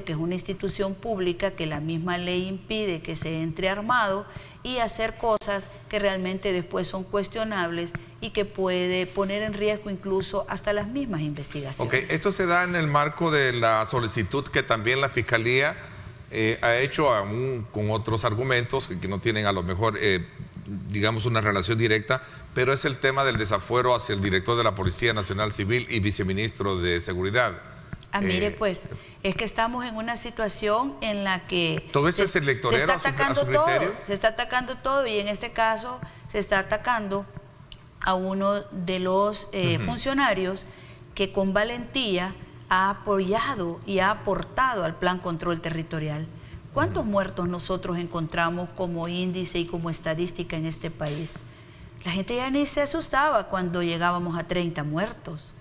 que es una institución pública, que la misma ley impide que se entre armado, y hacer cosas que realmente después son cuestionables y que puede poner en riesgo incluso hasta las mismas investigaciones. Ok, esto se da en el marco de la solicitud que también la Fiscalía ha hecho, aún con otros argumentos que no tienen a lo mejor, digamos, una relación directa, pero es el tema del desafuero hacia el director de la Policía Nacional Civil y viceministro de Seguridad. Mire, pues, es que estamos en una situación en la que todo esto es electorero a su criterio. Se está atacando todo y en este caso se está atacando a uno de los funcionarios que con valentía ha apoyado y ha aportado al Plan Control Territorial. ¿Cuántos muertos nosotros encontramos como índice y como estadística en este país? La gente ya ni se asustaba cuando llegábamos a 30 muertos.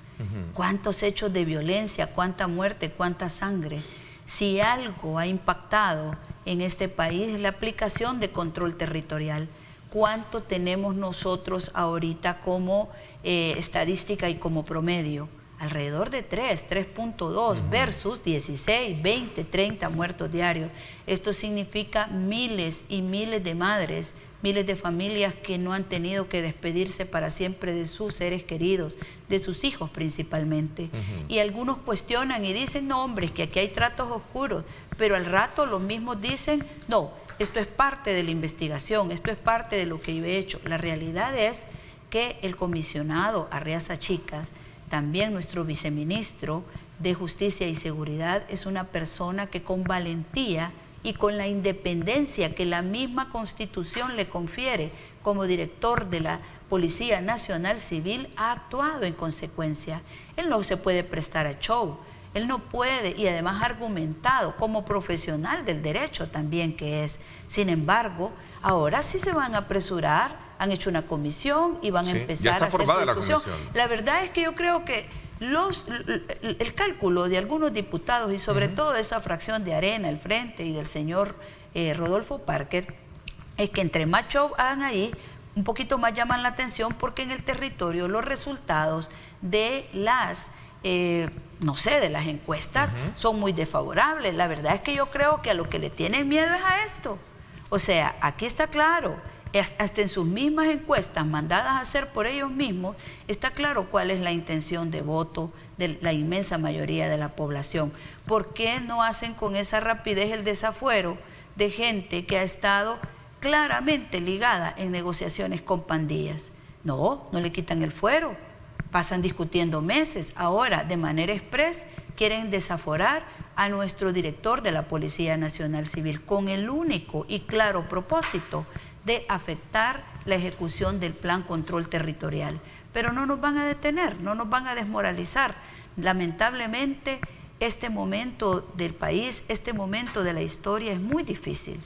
¿Cuántos hechos de violencia, cuánta muerte, cuánta sangre? Si algo ha impactado en este país es la aplicación de control territorial. ¿Cuánto tenemos nosotros ahorita como estadística y como promedio? Alrededor de 3.2 versus 16, 20, 30 muertos diarios. Esto significa miles y miles de madres, miles de familias que no han tenido que despedirse para siempre de sus seres queridos, de sus hijos principalmente. Y algunos cuestionan y dicen, no, hombre, es que aquí hay tratos oscuros, pero al rato los mismos dicen, no, esto es parte de la investigación, esto es parte de lo que yo he hecho. La realidad es que el comisionado Arriaza Chicas, también nuestro viceministro de Justicia y Seguridad, es una persona que con valentía y con la independencia que la misma Constitución le confiere como director de la Policía Nacional Civil, ha actuado en consecuencia. Él no se puede prestar a show, él no puede, y además ha argumentado como profesional del derecho también que es. Sin embargo, ahora sí se van a apresurar, han hecho una comisión y van a empezar a hacer su discusión. La verdad es que yo creo que el cálculo de algunos diputados y sobre todo de esa fracción de Arena, el Frente y del señor Rodolfo Parker, es que entre más show hagan ahí, un poquito más llaman la atención, porque en el territorio los resultados de las, no sé, de las encuestas son muy desfavorables. La verdad es que yo creo que a lo que le tienen miedo es a esto. O sea, aquí está claro, hasta en sus mismas encuestas mandadas a hacer por ellos mismos, está claro cuál es la intención de voto de la inmensa mayoría de la población. ¿Por qué no hacen con esa rapidez el desafuero de gente que ha estado claramente ligada en negociaciones con pandillas? No le quitan el fuero, pasan discutiendo meses. Ahora, de manera express, quieren desaforar a nuestro director de la Policía Nacional Civil con el único y claro propósito de afectar la ejecución del Plan Control Territorial. Pero no nos van a detener, no nos van a desmoralizar. Lamentablemente, este momento del país, este momento de la historia es muy difícil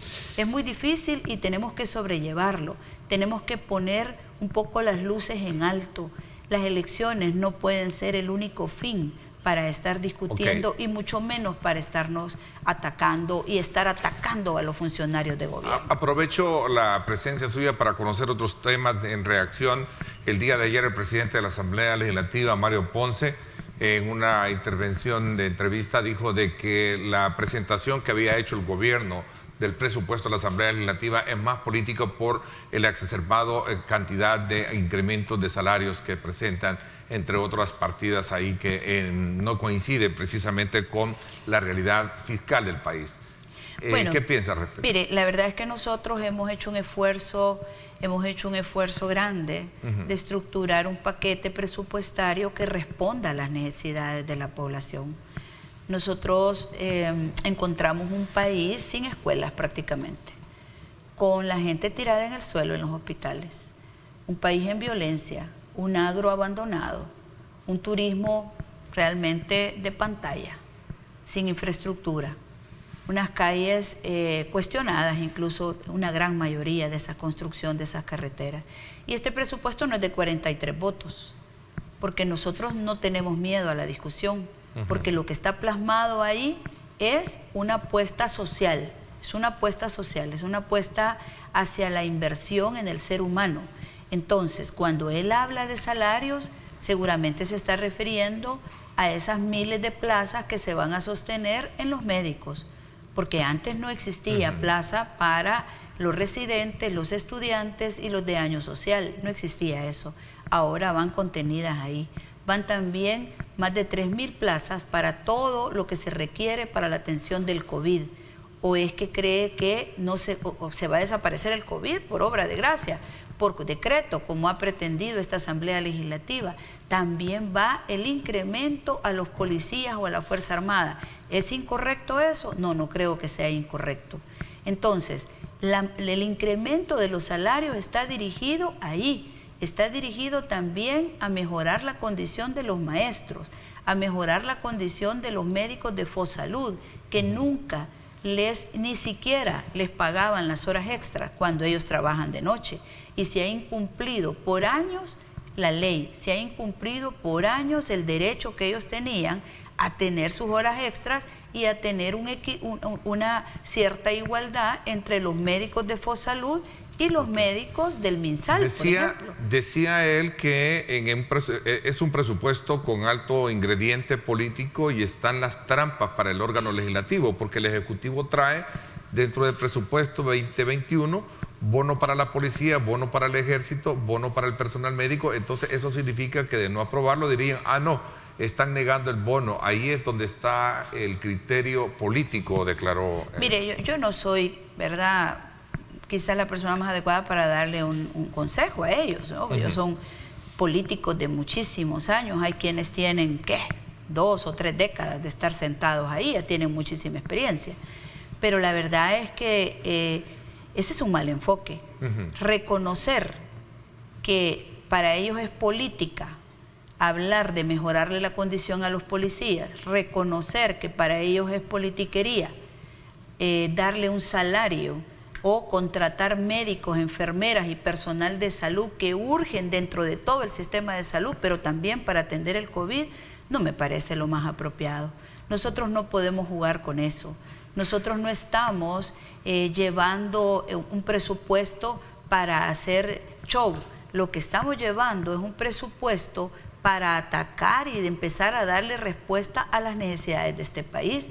y tenemos que sobrellevarlo. Tenemos que poner un poco las luces en alto. Las elecciones no pueden ser el único fin para estar discutiendo y mucho menos para estarnos atacando y estar atacando a los funcionarios de gobierno. Aprovecho la presencia suya para conocer otros temas en reacción. El día de ayer el presidente de la Asamblea Legislativa, Mario Ponce, en una intervención de entrevista dijo de que la presentación que había hecho el gobierno del presupuesto de la Asamblea Legislativa es más político por el exacerbado cantidad de incrementos de salarios que presentan, entre otras partidas ahí que no coincide precisamente con la realidad fiscal del país. Bueno, ¿qué piensa al respecto? Mire, la verdad es que nosotros hemos hecho un esfuerzo grande de estructurar un paquete presupuestario que responda a las necesidades de la población. Nosotros encontramos un país sin escuelas prácticamente, con la gente tirada en el suelo en los hospitales, un país en violencia, un agro abandonado, un turismo realmente de pantalla, sin infraestructura, unas calles cuestionadas, incluso una gran mayoría de esa construcción de esas carreteras. Y este presupuesto no es de 43 votos, porque nosotros no tenemos miedo a la discusión, porque lo que está plasmado ahí es una apuesta social, es una apuesta hacia la inversión en el ser humano. Entonces, cuando él habla de salarios, seguramente se está refiriendo a esas miles de plazas que se van a sostener en los médicos, porque antes no existía plaza para los residentes, los estudiantes y los de año social, no existía eso. Ahora van contenidas ahí. Van también más de 3.000 plazas para todo lo que se requiere para la atención del COVID. ¿O es que cree que se va a desaparecer el COVID por obra de gracia? Por decreto, como ha pretendido esta Asamblea Legislativa. También va el incremento a los policías o a la Fuerza Armada. ¿Es incorrecto eso? No creo que sea incorrecto. Entonces, el incremento de los salarios está dirigido ahí. Está dirigido también a mejorar la condición de los maestros, a mejorar la condición de los médicos de Fosalud, que nunca ni siquiera les pagaban las horas extras cuando ellos trabajan de noche. Y se ha incumplido por años la ley, se ha incumplido por años el derecho que ellos tenían a tener sus horas extras y a tener una cierta igualdad entre los médicos de Fosalud y los médicos del MinSal, por ejemplo. Decía él que es un presupuesto con alto ingrediente político y están las trampas para el órgano legislativo, porque el Ejecutivo trae dentro del presupuesto 2021 bono para la policía, bono para el ejército, bono para el personal médico. Entonces eso significa que de no aprobarlo dirían, no, están negando el bono. Ahí es donde está el criterio político, declaró. Mire, yo no soy, ¿verdad?, quizás la persona más adecuada para darle un consejo a ellos, ¿no? Ellos son políticos de muchísimos años, hay quienes tienen, 2 o 3 décadas de estar sentados ahí, ya tienen muchísima experiencia. Pero la verdad es que ese es un mal enfoque. Reconocer que para ellos es política hablar de mejorarle la condición a los policías, reconocer que para ellos es politiquería darle un salario o contratar médicos, enfermeras y personal de salud que urgen dentro de todo el sistema de salud, pero también para atender el COVID, no me parece lo más apropiado. Nosotros no podemos jugar con eso. Nosotros no estamos llevando un presupuesto para hacer show. Lo que estamos llevando es un presupuesto para atacar y de empezar a darle respuesta a las necesidades de este país.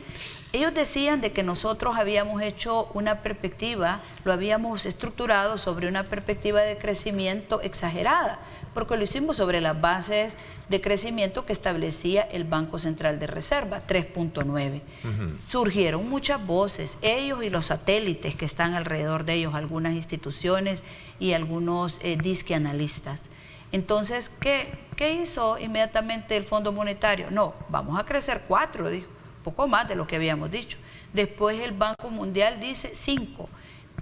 Ellos decían de que nosotros habíamos hecho una perspectiva, lo habíamos estructurado sobre una perspectiva de crecimiento exagerada, porque lo hicimos sobre las bases de crecimiento que establecía el Banco Central de Reserva, 3.9. Surgieron muchas voces, ellos y los satélites que están alrededor de ellos, algunas instituciones y algunos disque analistas. Entonces, ¿qué hizo inmediatamente el Fondo Monetario? No, vamos a crecer 4, dijo, poco más de lo que habíamos dicho. Después el Banco Mundial dice 5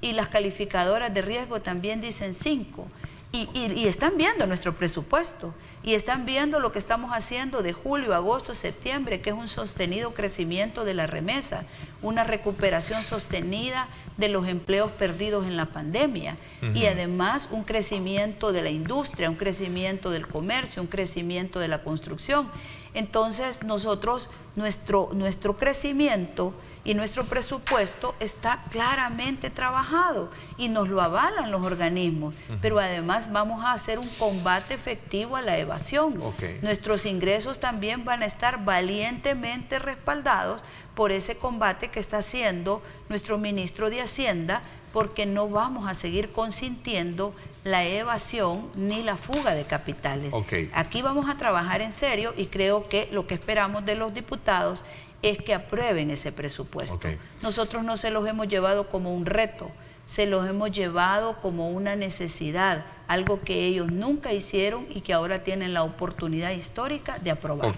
y las calificadoras de riesgo también dicen 5. Y están viendo nuestro presupuesto y están viendo lo que estamos haciendo de julio, agosto, septiembre, que es un sostenido crecimiento de la remesa, una recuperación sostenida de los empleos perdidos en la pandemia y además un crecimiento de la industria, un crecimiento del comercio, un crecimiento de la construcción. Entonces nosotros, nuestro crecimiento y nuestro presupuesto está claramente trabajado y nos lo avalan los organismos, pero además vamos a hacer un combate efectivo a la evasión. Nuestros ingresos también van a estar valientemente respaldados por ese combate que está haciendo nuestro ministro de Hacienda, porque no vamos a seguir consintiendo la evasión ni la fuga de capitales. Aquí vamos a trabajar en serio y creo que lo que esperamos de los diputados es que aprueben ese presupuesto. Nosotros no se los hemos llevado como un reto, se los hemos llevado como una necesidad, algo que ellos nunca hicieron y que ahora tienen la oportunidad histórica de aprobar.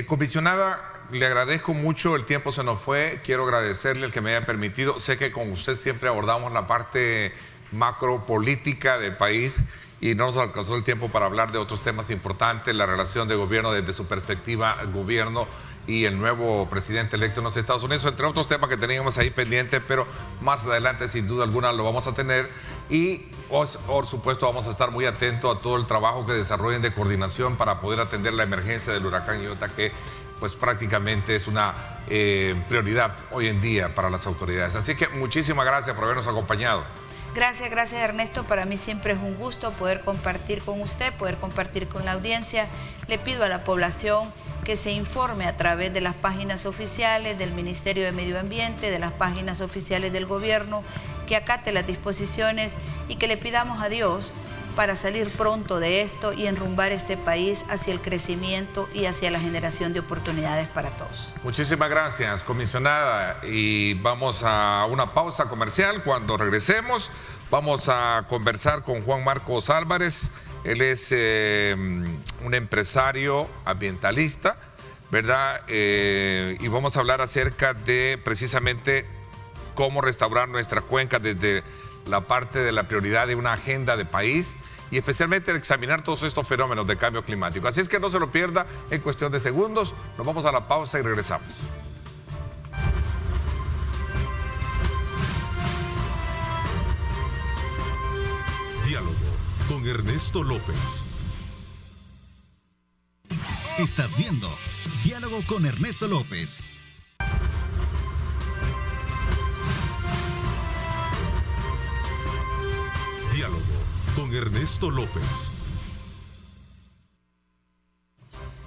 Comisionada, le agradezco mucho, el tiempo se nos fue, quiero agradecerle el que me haya permitido, sé que con usted siempre abordamos la parte macropolítica del país y no nos alcanzó el tiempo para hablar de otros temas importantes, la relación de gobierno desde su perspectiva, gobierno y el nuevo presidente electo en los Estados Unidos, entre otros temas que teníamos ahí pendientes, pero más adelante sin duda alguna lo vamos a tener y por supuesto vamos a estar muy atentos a todo el trabajo que desarrollen de coordinación para poder atender la emergencia del huracán Iota, que pues prácticamente es una prioridad hoy en día para las autoridades. Así que muchísimas gracias por habernos acompañado. Gracias Ernesto, para mí siempre es un gusto poder compartir con usted, poder compartir con la audiencia. Le pido a la población que se informe a través de las páginas oficiales del Ministerio de Medio Ambiente, de las páginas oficiales del gobierno, que acate las disposiciones y que le pidamos a Dios para salir pronto de esto y enrumbar este país hacia el crecimiento y hacia la generación de oportunidades para todos. Muchísimas gracias, comisionada. Y vamos a una pausa comercial. Cuando regresemos, vamos a conversar con Juan Marcos Álvarez. Él es un empresario ambientalista, ¿verdad? Y vamos a hablar acerca de precisamente cómo restaurar nuestra cuenca desde la parte de la prioridad de una agenda de país y especialmente examinar todos estos fenómenos de cambio climático. Así es que no se lo pierda en cuestión de segundos. Nos vamos a la pausa y regresamos. Diálogo con Ernesto López. Estás viendo Diálogo con Ernesto López. Diálogo con Ernesto López.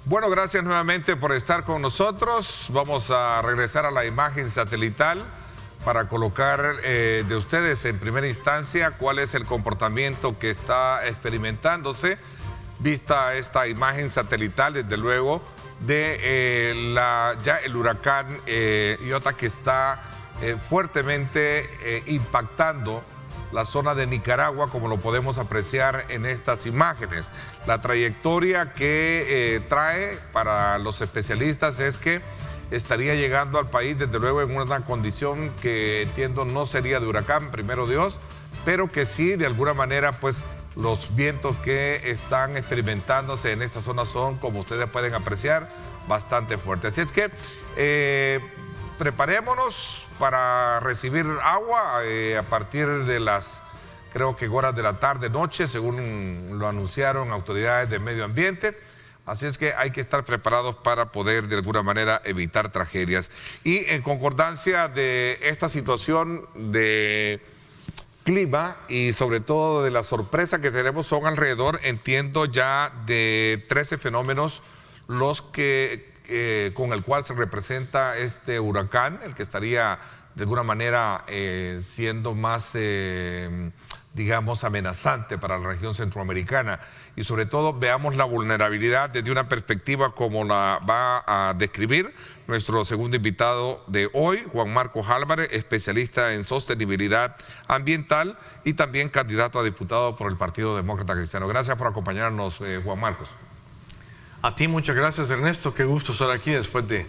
Bueno, gracias nuevamente por estar con nosotros. Vamos a regresar a la imagen satelital para colocar de ustedes en primera instancia cuál es el comportamiento que está experimentándose, vista esta imagen satelital, desde luego, de ya el huracán Iota, que está fuertemente impactando la zona de Nicaragua, como lo podemos apreciar en estas imágenes. La trayectoria que trae para los especialistas es que estaría llegando al país, desde luego, en una condición que entiendo no sería de huracán, primero Dios, pero que sí, de alguna manera, pues los vientos que están experimentándose en esta zona son, como ustedes pueden apreciar, bastante fuertes. Así es que preparémonos para recibir agua a partir de las, creo que horas de la tarde, noche, según lo anunciaron autoridades de medio ambiente. Así es que hay que estar preparados para poder de alguna manera evitar tragedias. Y en concordancia de esta situación de clima y sobre todo de la sorpresa que tenemos. Son alrededor, entiendo, ya de 13 fenómenos los que con el cual se representa este huracán, el que estaría de alguna manera siendo más, digamos, amenazante para la región centroamericana. Y sobre todo veamos la vulnerabilidad desde una perspectiva como la va a describir nuestro segundo invitado de hoy, Juan Marcos Álvarez, especialista en sostenibilidad ambiental y también candidato a diputado por el Partido Demócrata Cristiano. Gracias por acompañarnos, Juan Marcos. A ti muchas gracias, Ernesto. Qué gusto estar aquí después de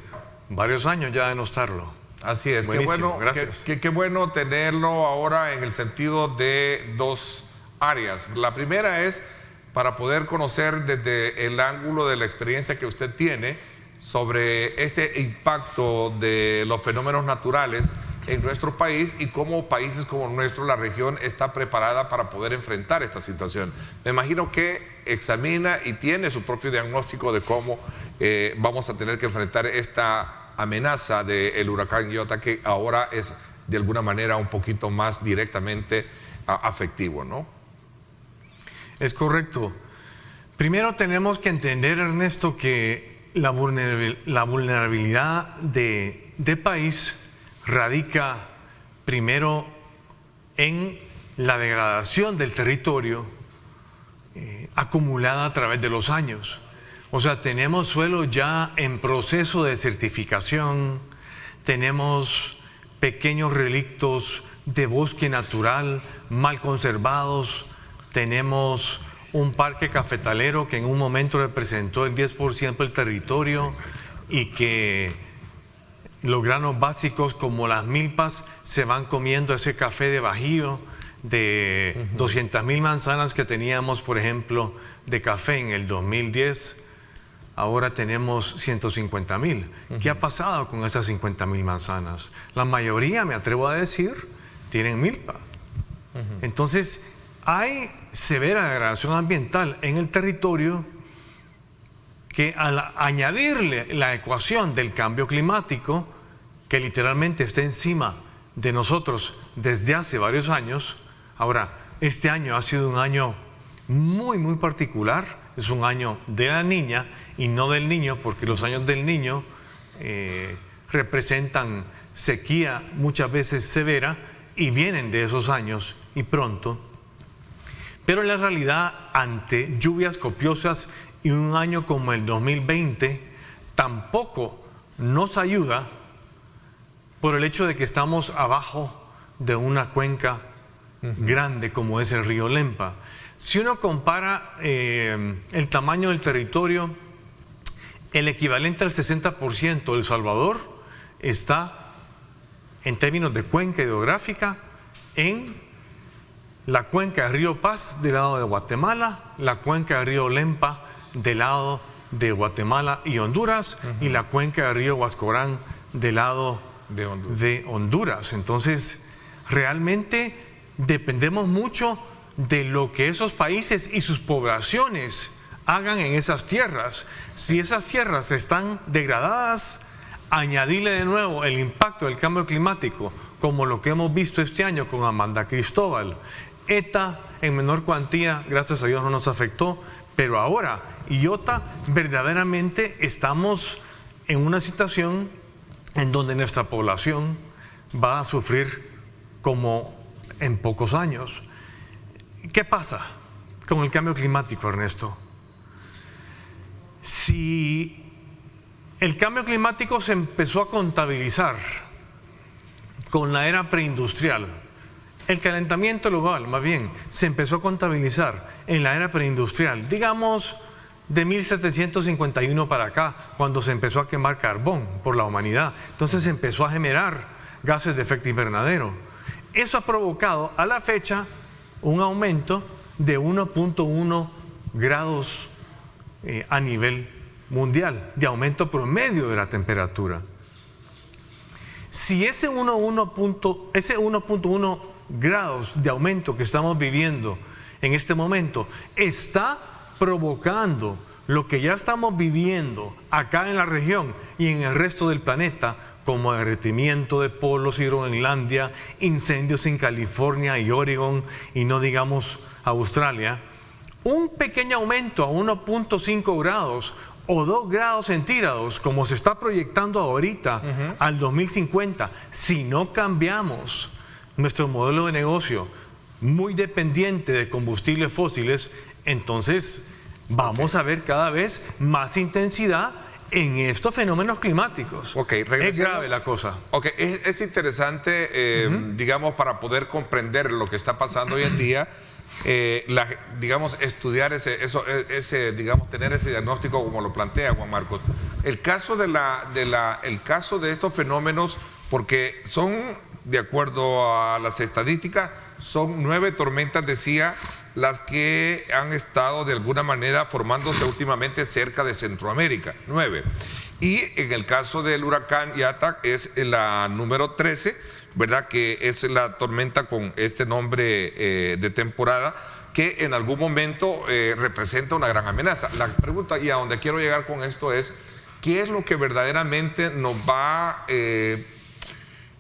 varios años ya de no estarlo. Así es, buenísimo, qué bueno, gracias. Qué bueno tenerlo ahora en el sentido de dos áreas. La primera es para poder conocer desde el ángulo de la experiencia que usted tiene sobre este impacto de los fenómenos naturales en nuestro país y cómo países como nuestro, la región, está preparada para poder enfrentar esta situación. Me imagino que examina y tiene su propio diagnóstico de cómo vamos a tener que enfrentar esta amenaza del huracán Iota, que ahora es de alguna manera un poquito más directamente afectivo, ¿no? Es correcto. Primero tenemos que entender, Ernesto, que la vulnerabilidad de país radica primero en la degradación del territorio acumulada a través de los años. O sea, tenemos suelos ya en proceso de certificación, tenemos pequeños relictos de bosque natural mal conservados, tenemos un parque cafetalero que en un momento representó el 10% del territorio y que los granos básicos como las milpas se van comiendo ese café de Bajío. De 200.000 manzanas que teníamos, por ejemplo, de café en el 2010, ahora tenemos 150.000. ¿Qué ha pasado con esas 50.000 manzanas? La mayoría, me atrevo a decir, tienen milpa. Entonces, hay severa degradación ambiental en el territorio que, al añadirle la ecuación del cambio climático, que literalmente está encima de nosotros desde hace varios años. Ahora, este año ha sido un año muy particular, es un año de la niña y no del niño, porque los años del niño representan sequía muchas veces severa y vienen de esos años y pronto. Pero en la realidad, ante lluvias copiosas y un año como el 2020, tampoco nos ayuda por el hecho de que estamos abajo de una cuenca grande como es el río Lempa. Si uno compara el tamaño del territorio, el equivalente al 60% de El Salvador está, en términos de cuenca hidrográfica, en la cuenca del río Paz del lado de Guatemala, la cuenca del río Lempa del lado de Guatemala y Honduras, y la cuenca del río Huascorán del lado de Honduras. Entonces, realmente dependemos mucho de lo que esos países y sus poblaciones hagan en esas tierras. Si esas tierras están degradadas, añadirle de nuevo el impacto del cambio climático, como lo que hemos visto este año con Amanda Cristóbal. ETA en menor cuantía, gracias a Dios no nos afectó, pero ahora Iota, verdaderamente estamos en una situación en donde nuestra población va a sufrir como en pocos años. ¿Qué pasa con el cambio climático, Ernesto? Si el cambio climático se empezó a contabilizar con la era preindustrial, el calentamiento global, más bien, se empezó a contabilizar en la era preindustrial, digamos de 1751 para acá, cuando se empezó a quemar carbón por la humanidad. Entonces se empezó a generar gases de efecto invernadero. Eso ha provocado a la fecha un aumento de 1.1 grados a nivel mundial, de aumento promedio de la temperatura. Si ese 1.1 grados de aumento que estamos viviendo en este momento está provocando lo que ya estamos viviendo acá en la región y en el resto del planeta como derretimiento de polos y Groenlandia, incendios en California y Oregon, y no digamos Australia, un pequeño aumento a 1.5 grados o 2 grados centígrados, como se está proyectando ahorita al 2050, si no cambiamos nuestro modelo de negocio muy dependiente de combustibles fósiles, entonces vamos a ver cada vez más intensidad en estos fenómenos climáticos. Es grave la cosa. Es interesante, digamos, para poder comprender lo que está pasando hoy en día, digamos, estudiar digamos, tener ese diagnóstico como lo plantea Juan Marcos. El caso el caso de estos fenómenos, porque son, de acuerdo a las estadísticas, son 9 tormentas, decía, las que han estado de alguna manera formándose últimamente cerca de Centroamérica, 9. Y en el caso del huracán Yatak es la número 13, ¿verdad? Que es la tormenta con este nombre de temporada, que en algún momento representa una gran amenaza. La pregunta, y a donde quiero llegar con esto, es ¿qué es lo que verdaderamente nos va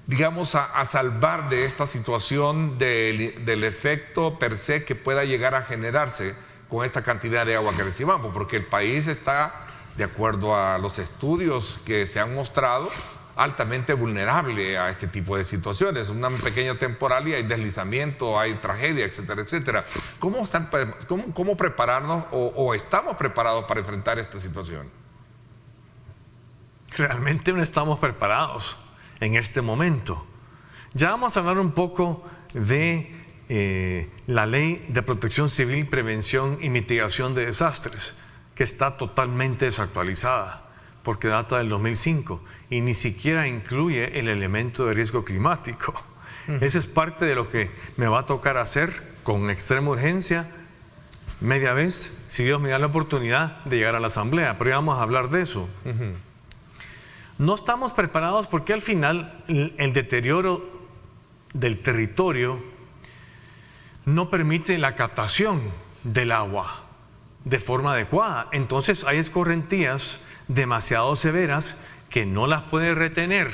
digamos, a salvar de esta situación del efecto per se que pueda llegar a generarse con esta cantidad de agua que recibamos? Porque el país está, de acuerdo a los estudios que se han mostrado, altamente vulnerable a este tipo de situaciones. Un pequeño temporal y hay deslizamiento, hay tragedia, etcétera, etcétera. ¿Cómo prepararnos o estamos preparados para enfrentar esta situación? Realmente no estamos preparados en este momento. Ya vamos a hablar un poco de la Ley de Protección Civil, Prevención y Mitigación de Desastres, que está totalmente desactualizada porque data del 2005 y ni siquiera incluye el elemento de riesgo climático. Ese es parte de lo que me va a tocar hacer con extrema urgencia, media vez, si Dios me da la oportunidad de llegar a la Asamblea, pero ya vamos a hablar de eso. No estamos preparados porque al final el deterioro del territorio no permite la captación del agua de forma adecuada. Entonces hay escorrentías demasiado severas que no las puede retener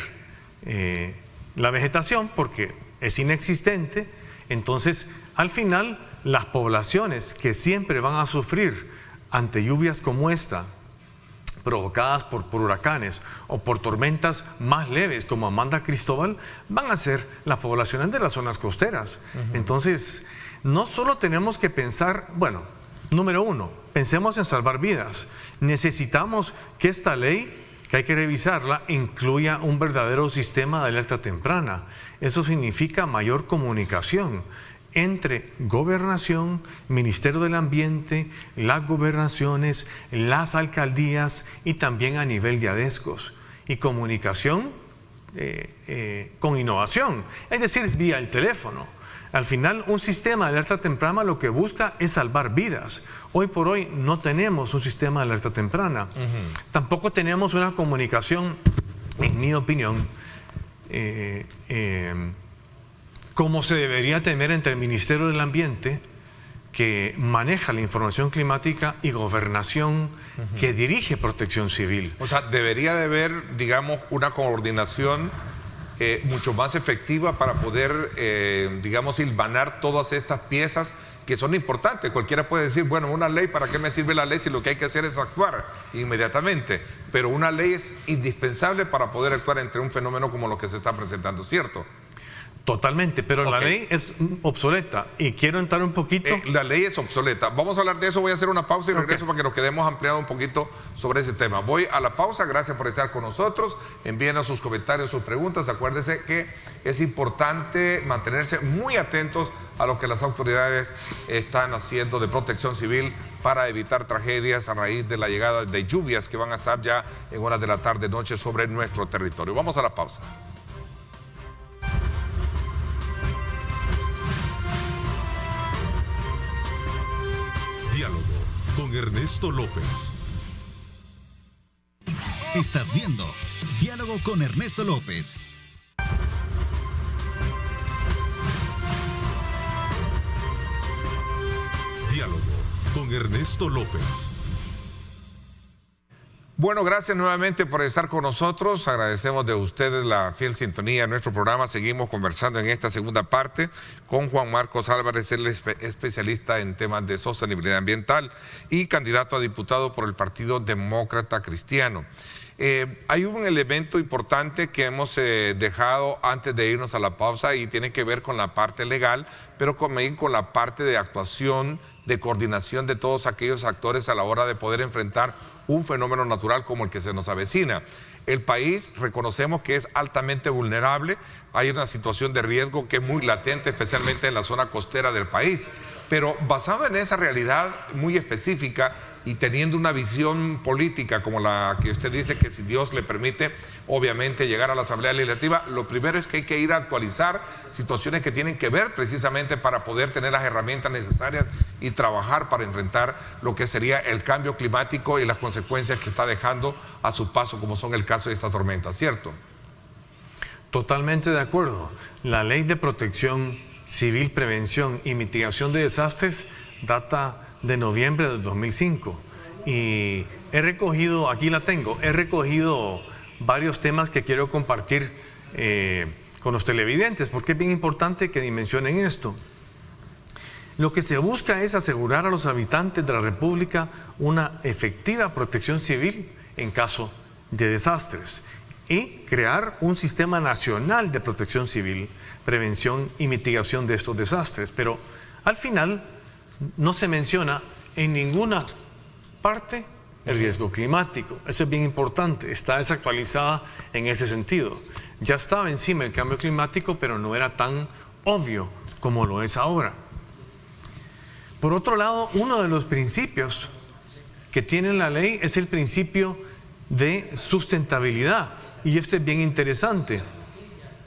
la vegetación porque es inexistente. Entonces al final las poblaciones que siempre van a sufrir ante lluvias como esta, provocadas por huracanes o por tormentas más leves como Amanda Cristóbal, van a ser las poblaciones de las zonas costeras. Entonces, no solo tenemos que pensar, bueno, número uno, pensemos en salvar vidas. Necesitamos que esta ley, que hay que revisarla, incluya un verdadero sistema de alerta temprana. Eso significa mayor comunicación entre gobernación, Ministerio del Ambiente, las gobernaciones, las alcaldías y también a nivel de ADESCOS. Y comunicación con innovación, es decir, vía el teléfono. Al final, un sistema de alerta temprana lo que busca es salvar vidas. Hoy por hoy no tenemos un sistema de alerta temprana. Tampoco tenemos una comunicación, en mi opinión, como se debería tener entre el Ministerio del Ambiente, que maneja la información climática, y Gobernación, que dirige Protección Civil. O sea, debería de haber, digamos, una coordinación mucho más efectiva para poder, digamos, hilvanar todas estas piezas que son importantes. Cualquiera puede decir, bueno, una ley, ¿para qué me sirve la ley si lo que hay que hacer es actuar inmediatamente? Pero una ley es indispensable para poder actuar entre un fenómeno como lo que se está presentando, ¿cierto? Totalmente, pero la ley es obsoleta y quiero entrar un poquito. La ley es obsoleta. Vamos a hablar de eso, voy a hacer una pausa y regreso para que nos quedemos ampliando un poquito sobre ese tema. Voy a la pausa, gracias por estar con nosotros. Envíenos sus comentarios, sus preguntas. Acuérdense que es importante mantenerse muy atentos a lo que las autoridades están haciendo de protección civil para evitar tragedias a raíz de la llegada de lluvias que van a estar ya en horas de la tarde, noche sobre nuestro territorio. Vamos a la pausa. Diálogo con Ernesto López. Estás viendo Diálogo con Ernesto López. Diálogo con Ernesto López. Bueno, gracias nuevamente por estar con nosotros. Agradecemos de ustedes la fiel sintonía de nuestro programa. Seguimos conversando en esta segunda parte con Juan Marcos Álvarez, el especialista en temas de sostenibilidad ambiental y candidato a diputado por el Partido Demócrata Cristiano. Hay un elemento importante que hemos dejado antes de irnos a la pausa y tiene que ver con la parte legal, pero también con la parte de actuación, de coordinación de todos aquellos actores a la hora de poder enfrentar un fenómeno natural como el que se nos avecina. El país, reconocemos que es altamente vulnerable, hay una situación de riesgo que es muy latente, especialmente en la zona costera del país, pero basado en esa realidad muy específica y teniendo una visión política como la que usted dice, que si Dios le permite, obviamente llegar a la Asamblea Legislativa, lo primero es que hay que ir a actualizar situaciones que tienen que ver precisamente para poder tener las herramientas necesarias y trabajar para enfrentar lo que sería el cambio climático y las consecuencias que está dejando a su paso, como son el caso de esta tormenta, ¿cierto? Totalmente de acuerdo. La Ley de Protección Civil, Prevención y Mitigación de Desastres data de noviembre del 2005 y he recogido, aquí la tengo, he recogido varios temas que quiero compartir con los televidentes porque es bien importante que dimensionen esto. Lo que se busca es asegurar a los habitantes de la República una efectiva protección civil en caso de desastres y crear un sistema nacional de protección civil, prevención y mitigación de estos desastres, pero al final no se menciona en ninguna parte el riesgo climático. Eso es bien importante, está desactualizada en ese sentido. Ya estaba encima el cambio climático, pero no era tan obvio como lo es ahora. Por otro lado, uno de los principios que tiene la ley es el principio de sustentabilidad, y este es bien interesante.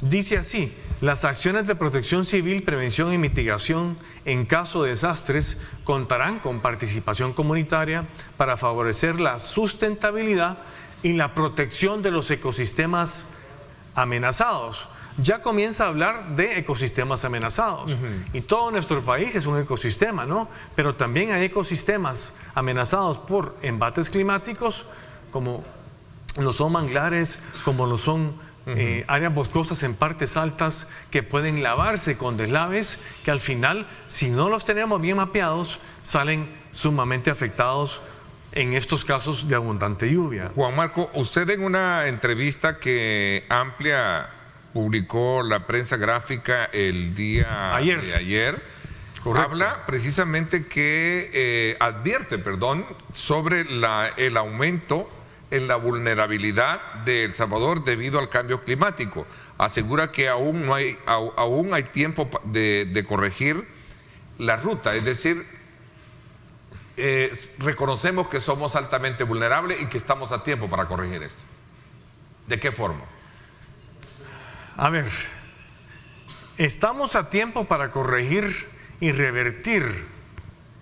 Dice así: las acciones de protección civil, prevención y mitigación en caso de desastres contarán con participación comunitaria para favorecer la sustentabilidad y la protección de los ecosistemas amenazados. Ya comienza a hablar de ecosistemas amenazados. Y todo nuestro país es un ecosistema, ¿no? Pero también hay ecosistemas amenazados por embates climáticos, como lo son manglares, como lo son áreas boscosas en partes altas que pueden lavarse con deslaves que al final, si no los tenemos bien mapeados, salen sumamente afectados en estos casos de abundante lluvia. Juan Marco, usted en una entrevista que Amplia publicó la prensa gráfica el día de ayer, habla precisamente que advierte, sobre el aumento en la vulnerabilidad de El Salvador debido al cambio climático. Asegura que aún hay tiempo de corregir la ruta, es decir, reconocemos que somos altamente vulnerables y que estamos a tiempo para corregir esto. ¿De qué forma? A ver, estamos a tiempo para corregir y revertir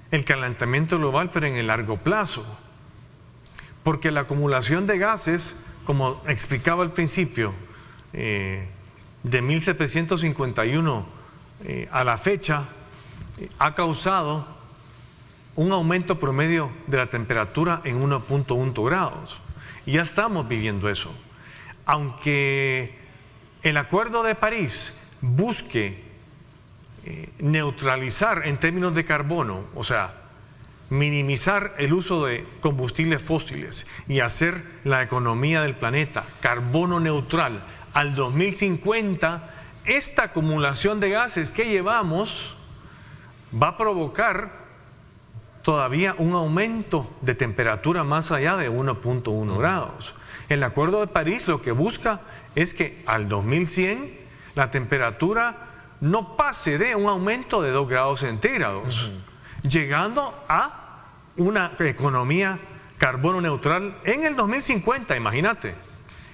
el calentamiento global, pero en el largo plazo. Porque la acumulación de gases, como explicaba al principio, de 1751 a la fecha, ha causado un aumento promedio de la temperatura en 1.1 grados. Y ya estamos viviendo eso. Aunque el Acuerdo de París busque neutralizar en términos de carbono, o sea, minimizar el uso de combustibles fósiles y hacer la economía del planeta carbono neutral al 2050, esta acumulación de gases que llevamos va a provocar todavía un aumento de temperatura más allá de 1.1 grados. El Acuerdo de París lo que busca es que al 2100 la temperatura no pase de un aumento de 2 grados centígrados, llegando a una economía carbono neutral en el 2050, imagínate.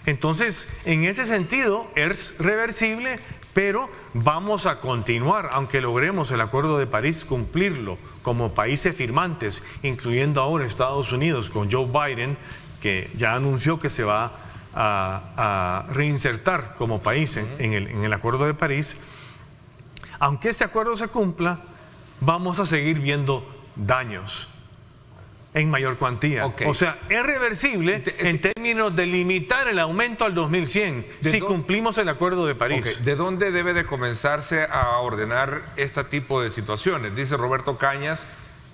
Entonces, en ese sentido, es reversible, pero vamos a continuar, aunque logremos el Acuerdo de París cumplirlo como países firmantes, incluyendo ahora Estados Unidos con Joe Biden, que ya anunció que se va a reinsertar como país en el Acuerdo de París. Aunque ese acuerdo se cumpla, vamos a seguir viendo daños en mayor cuantía. Ok. O sea, es reversible en términos de limitar el aumento al 2100 si cumplimos el Acuerdo de París. Ok. ¿De dónde debe de comenzarse a ordenar este tipo de situaciones? Dice Roberto Cañas,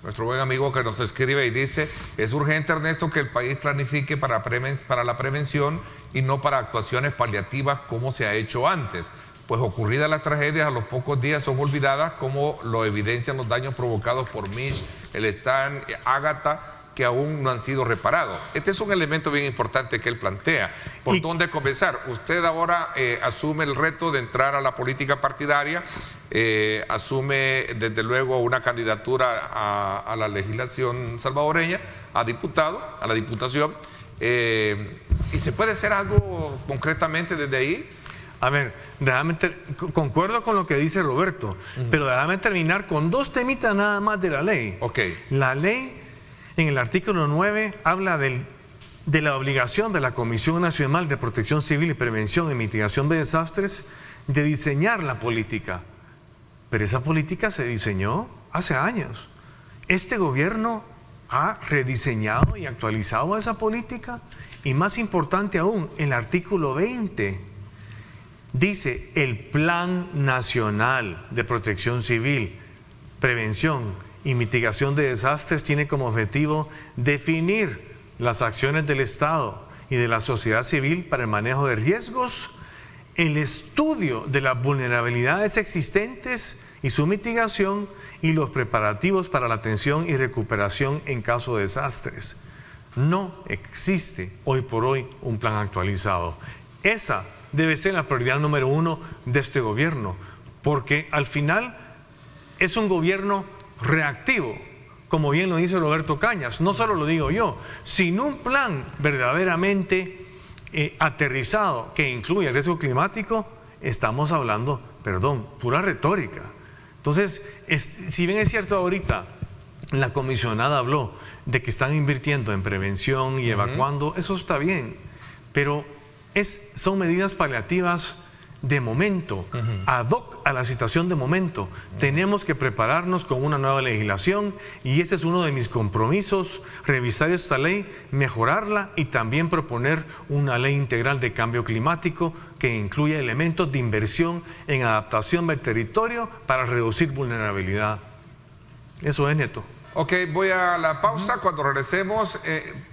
nuestro buen amigo que nos escribe y dice: es urgente, Ernesto, que el país planifique para la prevención y no para actuaciones paliativas como se ha hecho antes. Pues ocurridas las tragedias, a los pocos días son olvidadas, como lo evidencian los daños provocados por Mish, el Stan, Ágata, que aún no han sido reparados. Este es un elemento bien importante que él plantea. ¿Por dónde comenzar? Usted ahora asume el reto de entrar a la política partidaria, asume desde luego una candidatura a la legislación salvadoreña, a diputado, a la diputación, y se puede hacer algo concretamente desde ahí. A ver, concuerdo con lo que dice Roberto, pero déjame terminar con dos temitas nada más de la ley. Ok. La ley, en el artículo 9, habla de la obligación de la Comisión Nacional de Protección Civil y Prevención y Mitigación de Desastres de diseñar la política. Pero esa política se diseñó hace años. Este gobierno ha rediseñado y actualizado esa política, y más importante aún, el artículo 20 dice: el Plan Nacional de Protección Civil, Prevención y Mitigación de Desastres tiene como objetivo definir las acciones del Estado y de la sociedad civil para el manejo de riesgos, el estudio de las vulnerabilidades existentes y su mitigación, y los preparativos para la atención y recuperación en caso de desastres. No existe hoy por hoy un plan actualizado. Esa debe ser la prioridad número 1 de este gobierno, porque al final es un gobierno reactivo, como bien lo dice Roberto Cañas. No solo lo digo yo, sin un plan verdaderamente aterrizado que incluya el riesgo climático, estamos hablando, pura retórica. Entonces, si bien es cierto ahorita, la comisionada habló de que están invirtiendo en prevención y evacuando, eso está bien, pero son medidas paliativas de momento, ad hoc a la situación de momento. Tenemos que prepararnos con una nueva legislación, y ese es uno de mis compromisos: revisar esta ley, mejorarla y también proponer una ley integral de cambio climático que incluya elementos de inversión en adaptación del territorio para reducir vulnerabilidad. Eso es, Neto. Ok, voy a la pausa. Cuando regresemos,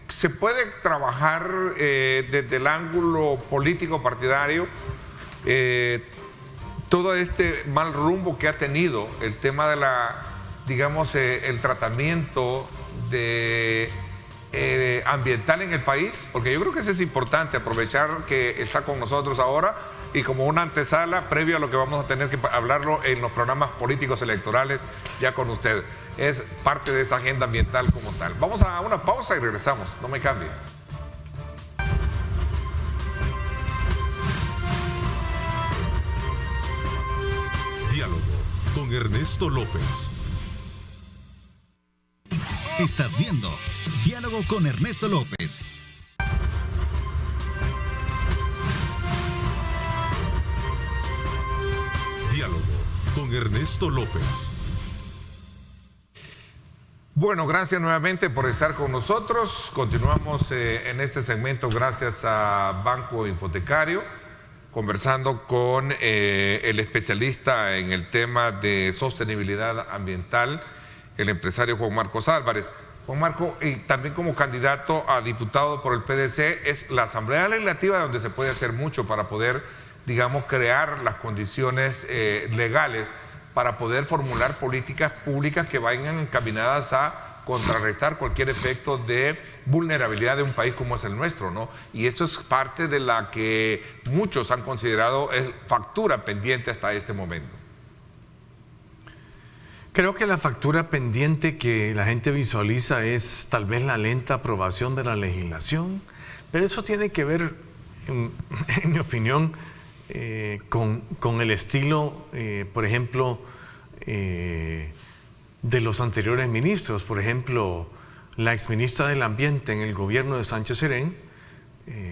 ¿se puede trabajar desde el ángulo político partidario todo este mal rumbo que ha tenido el tema de el tratamiento ambiental en el país? Porque yo creo que eso es importante, aprovechar que está con nosotros ahora y como una antesala previo a lo que vamos a tener que hablarlo en los programas políticos electorales ya con usted. Es parte de esa agenda ambiental como tal. Vamos a una pausa y regresamos. No me cambie. Diálogo con Ernesto López. Estás viendo Diálogo con Ernesto López. Diálogo con Ernesto López. Bueno, gracias nuevamente por estar con nosotros. Continuamos en este segmento gracias a Banco Hipotecario, conversando con el especialista en el tema de sostenibilidad ambiental, el empresario Juan Marcos Álvarez. Juan Marco, y también como candidato a diputado por el PDC, es la Asamblea Legislativa donde se puede hacer mucho para poder, crear las condiciones legales para poder formular políticas públicas que vayan encaminadas a contrarrestar cualquier efecto de vulnerabilidad de un país como es el nuestro, ¿no? Y eso es parte de la que muchos han considerado es factura pendiente hasta este momento. Creo que la factura pendiente que la gente visualiza es tal vez la lenta aprobación de la legislación, pero eso tiene que ver, en mi opinión, con el estilo, por ejemplo, de los anteriores ministros. Por ejemplo, la exministra del Ambiente en el gobierno de Sánchez Serén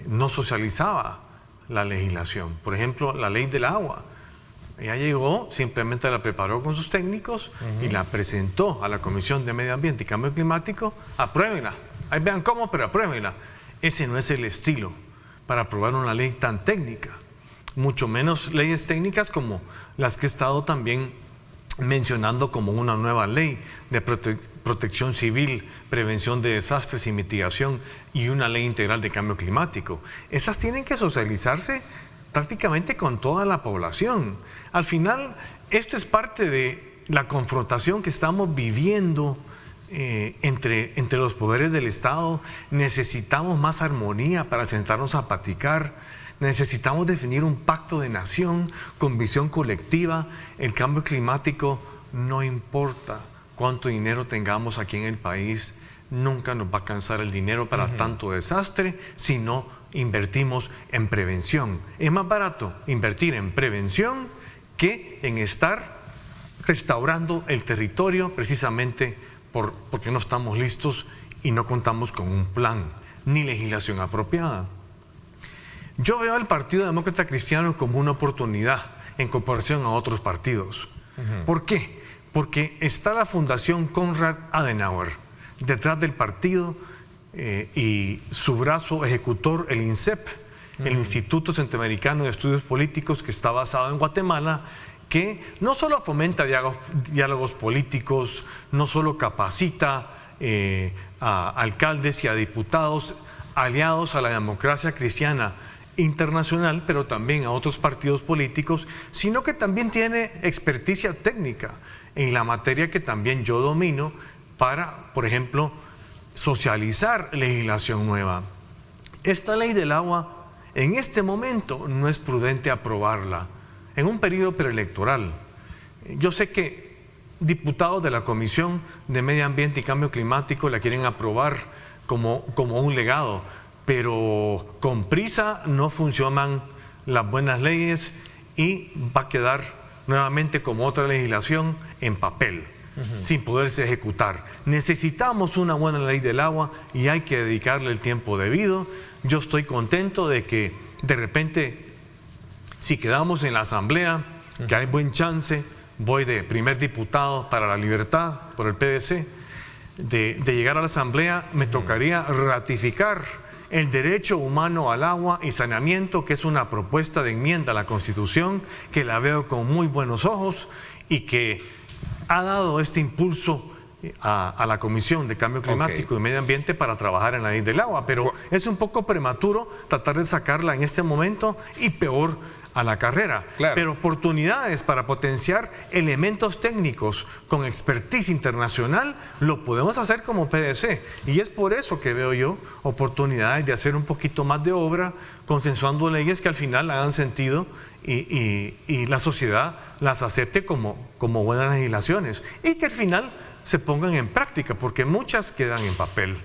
no socializaba la legislación. Por ejemplo, la ley del agua. Ella llegó, simplemente la preparó con sus técnicos y la presentó a la Comisión de Medio Ambiente y Cambio Climático. Apruébenla. Ahí vean cómo, pero apruébenla. Ese no es el estilo para aprobar una ley tan técnica. Mucho menos leyes técnicas como las que he estado también mencionando como una nueva ley de protección civil, prevención de desastres y mitigación y una ley integral de cambio climático. Esas tienen que socializarse prácticamente con toda la población. Al final, esto es parte de la confrontación que estamos viviendo entre los poderes del Estado. Necesitamos más armonía para sentarnos a platicar. Necesitamos definir un pacto de nación con visión colectiva. El cambio climático no importa cuánto dinero tengamos aquí en el país, nunca nos va a alcanzar el dinero para tanto desastre si no invertimos en prevención. Es más barato invertir en prevención que en estar restaurando el territorio precisamente porque no estamos listos y no contamos con un plan ni legislación apropiada. Yo veo al Partido Demócrata Cristiano como una oportunidad en comparación a otros partidos. ¿Por qué? Porque está la Fundación Konrad Adenauer detrás del partido y su brazo ejecutor, el INCEP, el Instituto Centroamericano de Estudios Políticos, que está basado en Guatemala, que no solo fomenta diálogos políticos, no solo capacita a alcaldes y a diputados aliados a la democracia cristiana internacional, pero también a otros partidos políticos, sino que también tiene experticia técnica en la materia que también yo domino para, por ejemplo, socializar legislación nueva. Esta ley del agua, en este momento, no es prudente aprobarla en un periodo preelectoral. Yo sé que diputados de la Comisión de Medio Ambiente y Cambio Climático la quieren aprobar como un legado, pero con prisa no funcionan las buenas leyes y va a quedar nuevamente como otra legislación en papel, sin poderse ejecutar. Necesitamos una buena ley del agua y hay que dedicarle el tiempo debido. Yo estoy contento de que de repente, si quedamos en la Asamblea, que hay buen chance, voy de primer diputado para la libertad por el PDC, de llegar a la Asamblea, me tocaría ratificar el derecho humano al agua y saneamiento, que es una propuesta de enmienda a la Constitución, que la veo con muy buenos ojos y que ha dado este impulso a la Comisión de Cambio Climático y Medio Ambiente para trabajar en la ley del agua, pero es un poco prematuro tratar de sacarla en este momento y peor a la carrera. Claro. Pero oportunidades para potenciar elementos técnicos con expertise internacional lo podemos hacer como PDC, y es por eso que veo yo oportunidades de hacer un poquito más de obra, consensuando leyes que al final hagan sentido y la sociedad las acepte como buenas legislaciones y que al final se pongan en práctica, porque muchas quedan en papel.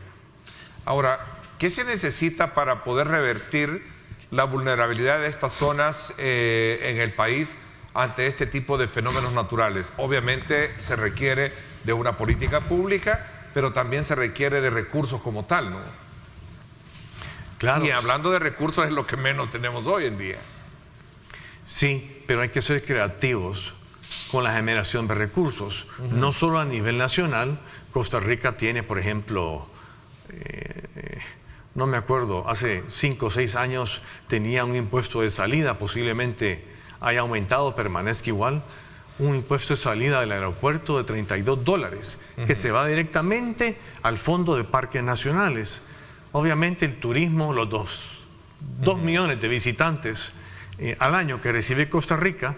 Ahora, ¿qué se necesita para poder revertir la vulnerabilidad de estas zonas en el país ante este tipo de fenómenos naturales? Obviamente se requiere de una política pública, pero también se requiere de recursos como tal, ¿no? Claro. Y hablando de recursos es lo que menos tenemos hoy en día. Sí, pero hay que ser creativos con la generación de recursos, no solo a nivel nacional. Costa Rica tiene, por ejemplo, no me acuerdo, hace 5 o 6 años tenía un impuesto de salida, posiblemente haya aumentado, permanezca igual, un impuesto de salida del aeropuerto de $32, que se va directamente al Fondo de Parques Nacionales. Obviamente el turismo, los 2 millones de visitantes al año que recibe Costa Rica,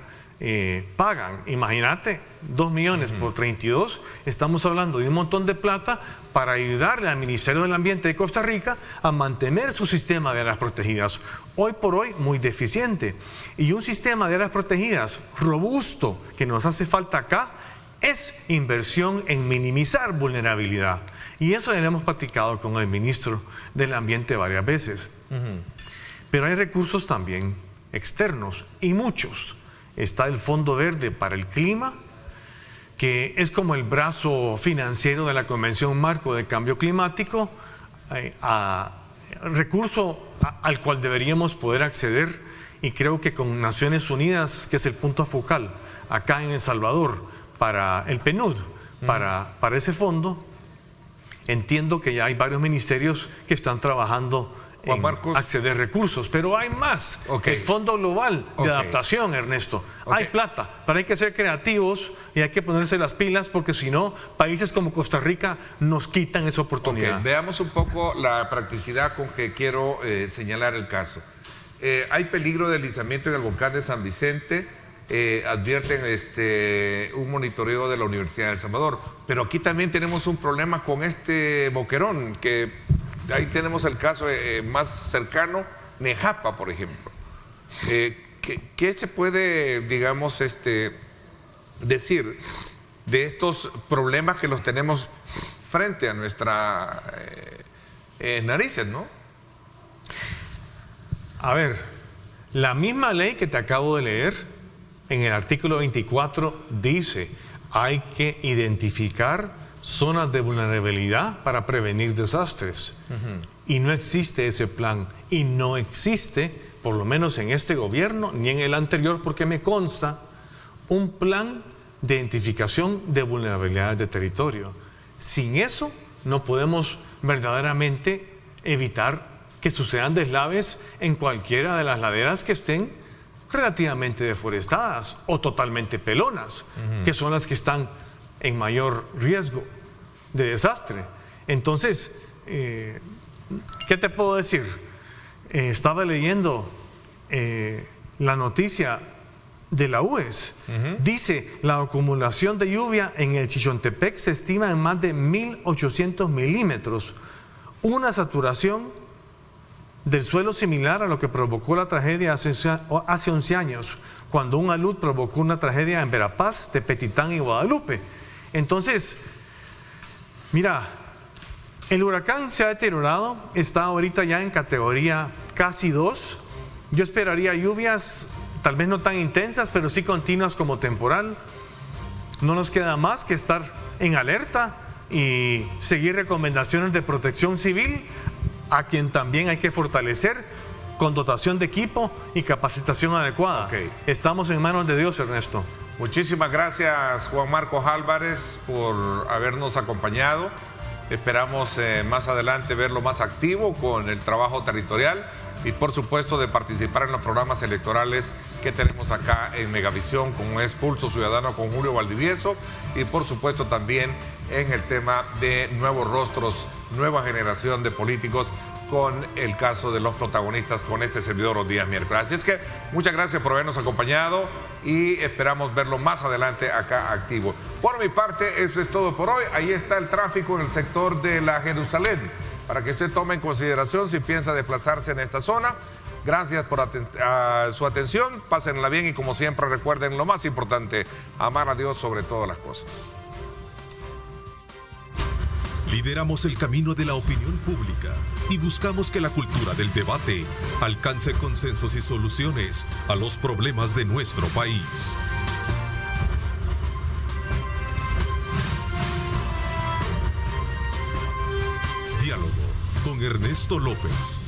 pagan, imagínate, 2 millones por 32, estamos hablando de un montón de plata para ayudarle al Ministerio del Ambiente de Costa Rica a mantener su sistema de áreas protegidas, hoy por hoy muy deficiente. Y un sistema de áreas protegidas robusto que nos hace falta acá es inversión en minimizar vulnerabilidad. Y eso ya lo hemos platicado con el Ministro del Ambiente varias veces. Pero hay recursos también externos, y muchos. Está el Fondo Verde para el Clima, que es como el brazo financiero de la Convención Marco de Cambio Climático, recurso al cual deberíamos poder acceder y creo que con Naciones Unidas, que es el punto focal acá en El Salvador para el PNUD, para ese fondo, entiendo que ya hay varios ministerios que están trabajando en acceder recursos, pero hay más. El Fondo Global de Adaptación, Ernesto. Hay plata, pero hay que ser creativos y hay que ponerse las pilas, porque si no, países como Costa Rica nos quitan esa oportunidad. Veamos un poco la practicidad con que quiero señalar el caso. Hay peligro de deslizamiento en el volcán de San Vicente. Advierten un monitoreo de la Universidad de El Salvador, pero aquí también tenemos un problema con este boquerón, que ahí tenemos el caso más cercano, Nejapa, por ejemplo. ¿Qué se puede, digamos, decir de estos problemas que los tenemos frente a nuestras narices, ¿no? A ver, la misma ley que te acabo de leer, en el artículo 24, dice: hay que identificar zonas de vulnerabilidad para prevenir desastres. Y no existe ese plan, y no existe, por lo menos en este gobierno, ni en el anterior, porque me consta, un plan de identificación de vulnerabilidades de territorio. Sin eso, no podemos verdaderamente evitar que sucedan deslaves en cualquiera de las laderas que estén relativamente deforestadas o totalmente pelonas, que son las que están en mayor riesgo de desastre. Entonces, ¿qué te puedo decir? Estaba leyendo la noticia de la UES. Dice: la acumulación de lluvia en el Chichontepec se estima en más de 1.800 milímetros, una saturación del suelo similar a lo que provocó la tragedia hace 11 años, cuando un alud provocó una tragedia en Verapaz, Tepetitán y Guadalupe. Entonces, mira, el huracán se ha deteriorado, está ahorita ya en categoría casi 2. Yo esperaría lluvias, tal vez no tan intensas, pero sí continuas como temporal. No nos queda más que estar en alerta y seguir recomendaciones de protección civil, a quien también hay que fortalecer con dotación de equipo y capacitación adecuada. Estamos en manos de Dios, Ernesto. Muchísimas gracias, Juan Marcos Álvarez, por habernos acompañado. Esperamos más adelante verlo más activo con el trabajo territorial y, por supuesto, de participar en los programas electorales que tenemos acá en Megavisión, como es Pulso Ciudadano con Julio Valdivieso, y por supuesto también en el tema de nuevos rostros, nueva generación de políticos, con el caso de los protagonistas con este servidor los días miércoles. Así es que muchas gracias por habernos acompañado y esperamos verlo más adelante acá activo. Por mi parte, eso es todo por hoy. Ahí está el tráfico en el sector de la Jerusalén, para que usted tome en consideración si piensa desplazarse en esta zona. Gracias por su atención, pásenla bien y, como siempre, recuerden lo más importante: amar a Dios sobre todas las cosas. Lideramos el camino de la opinión pública y buscamos que la cultura del debate alcance consensos y soluciones a los problemas de nuestro país. Diálogo con Ernesto López.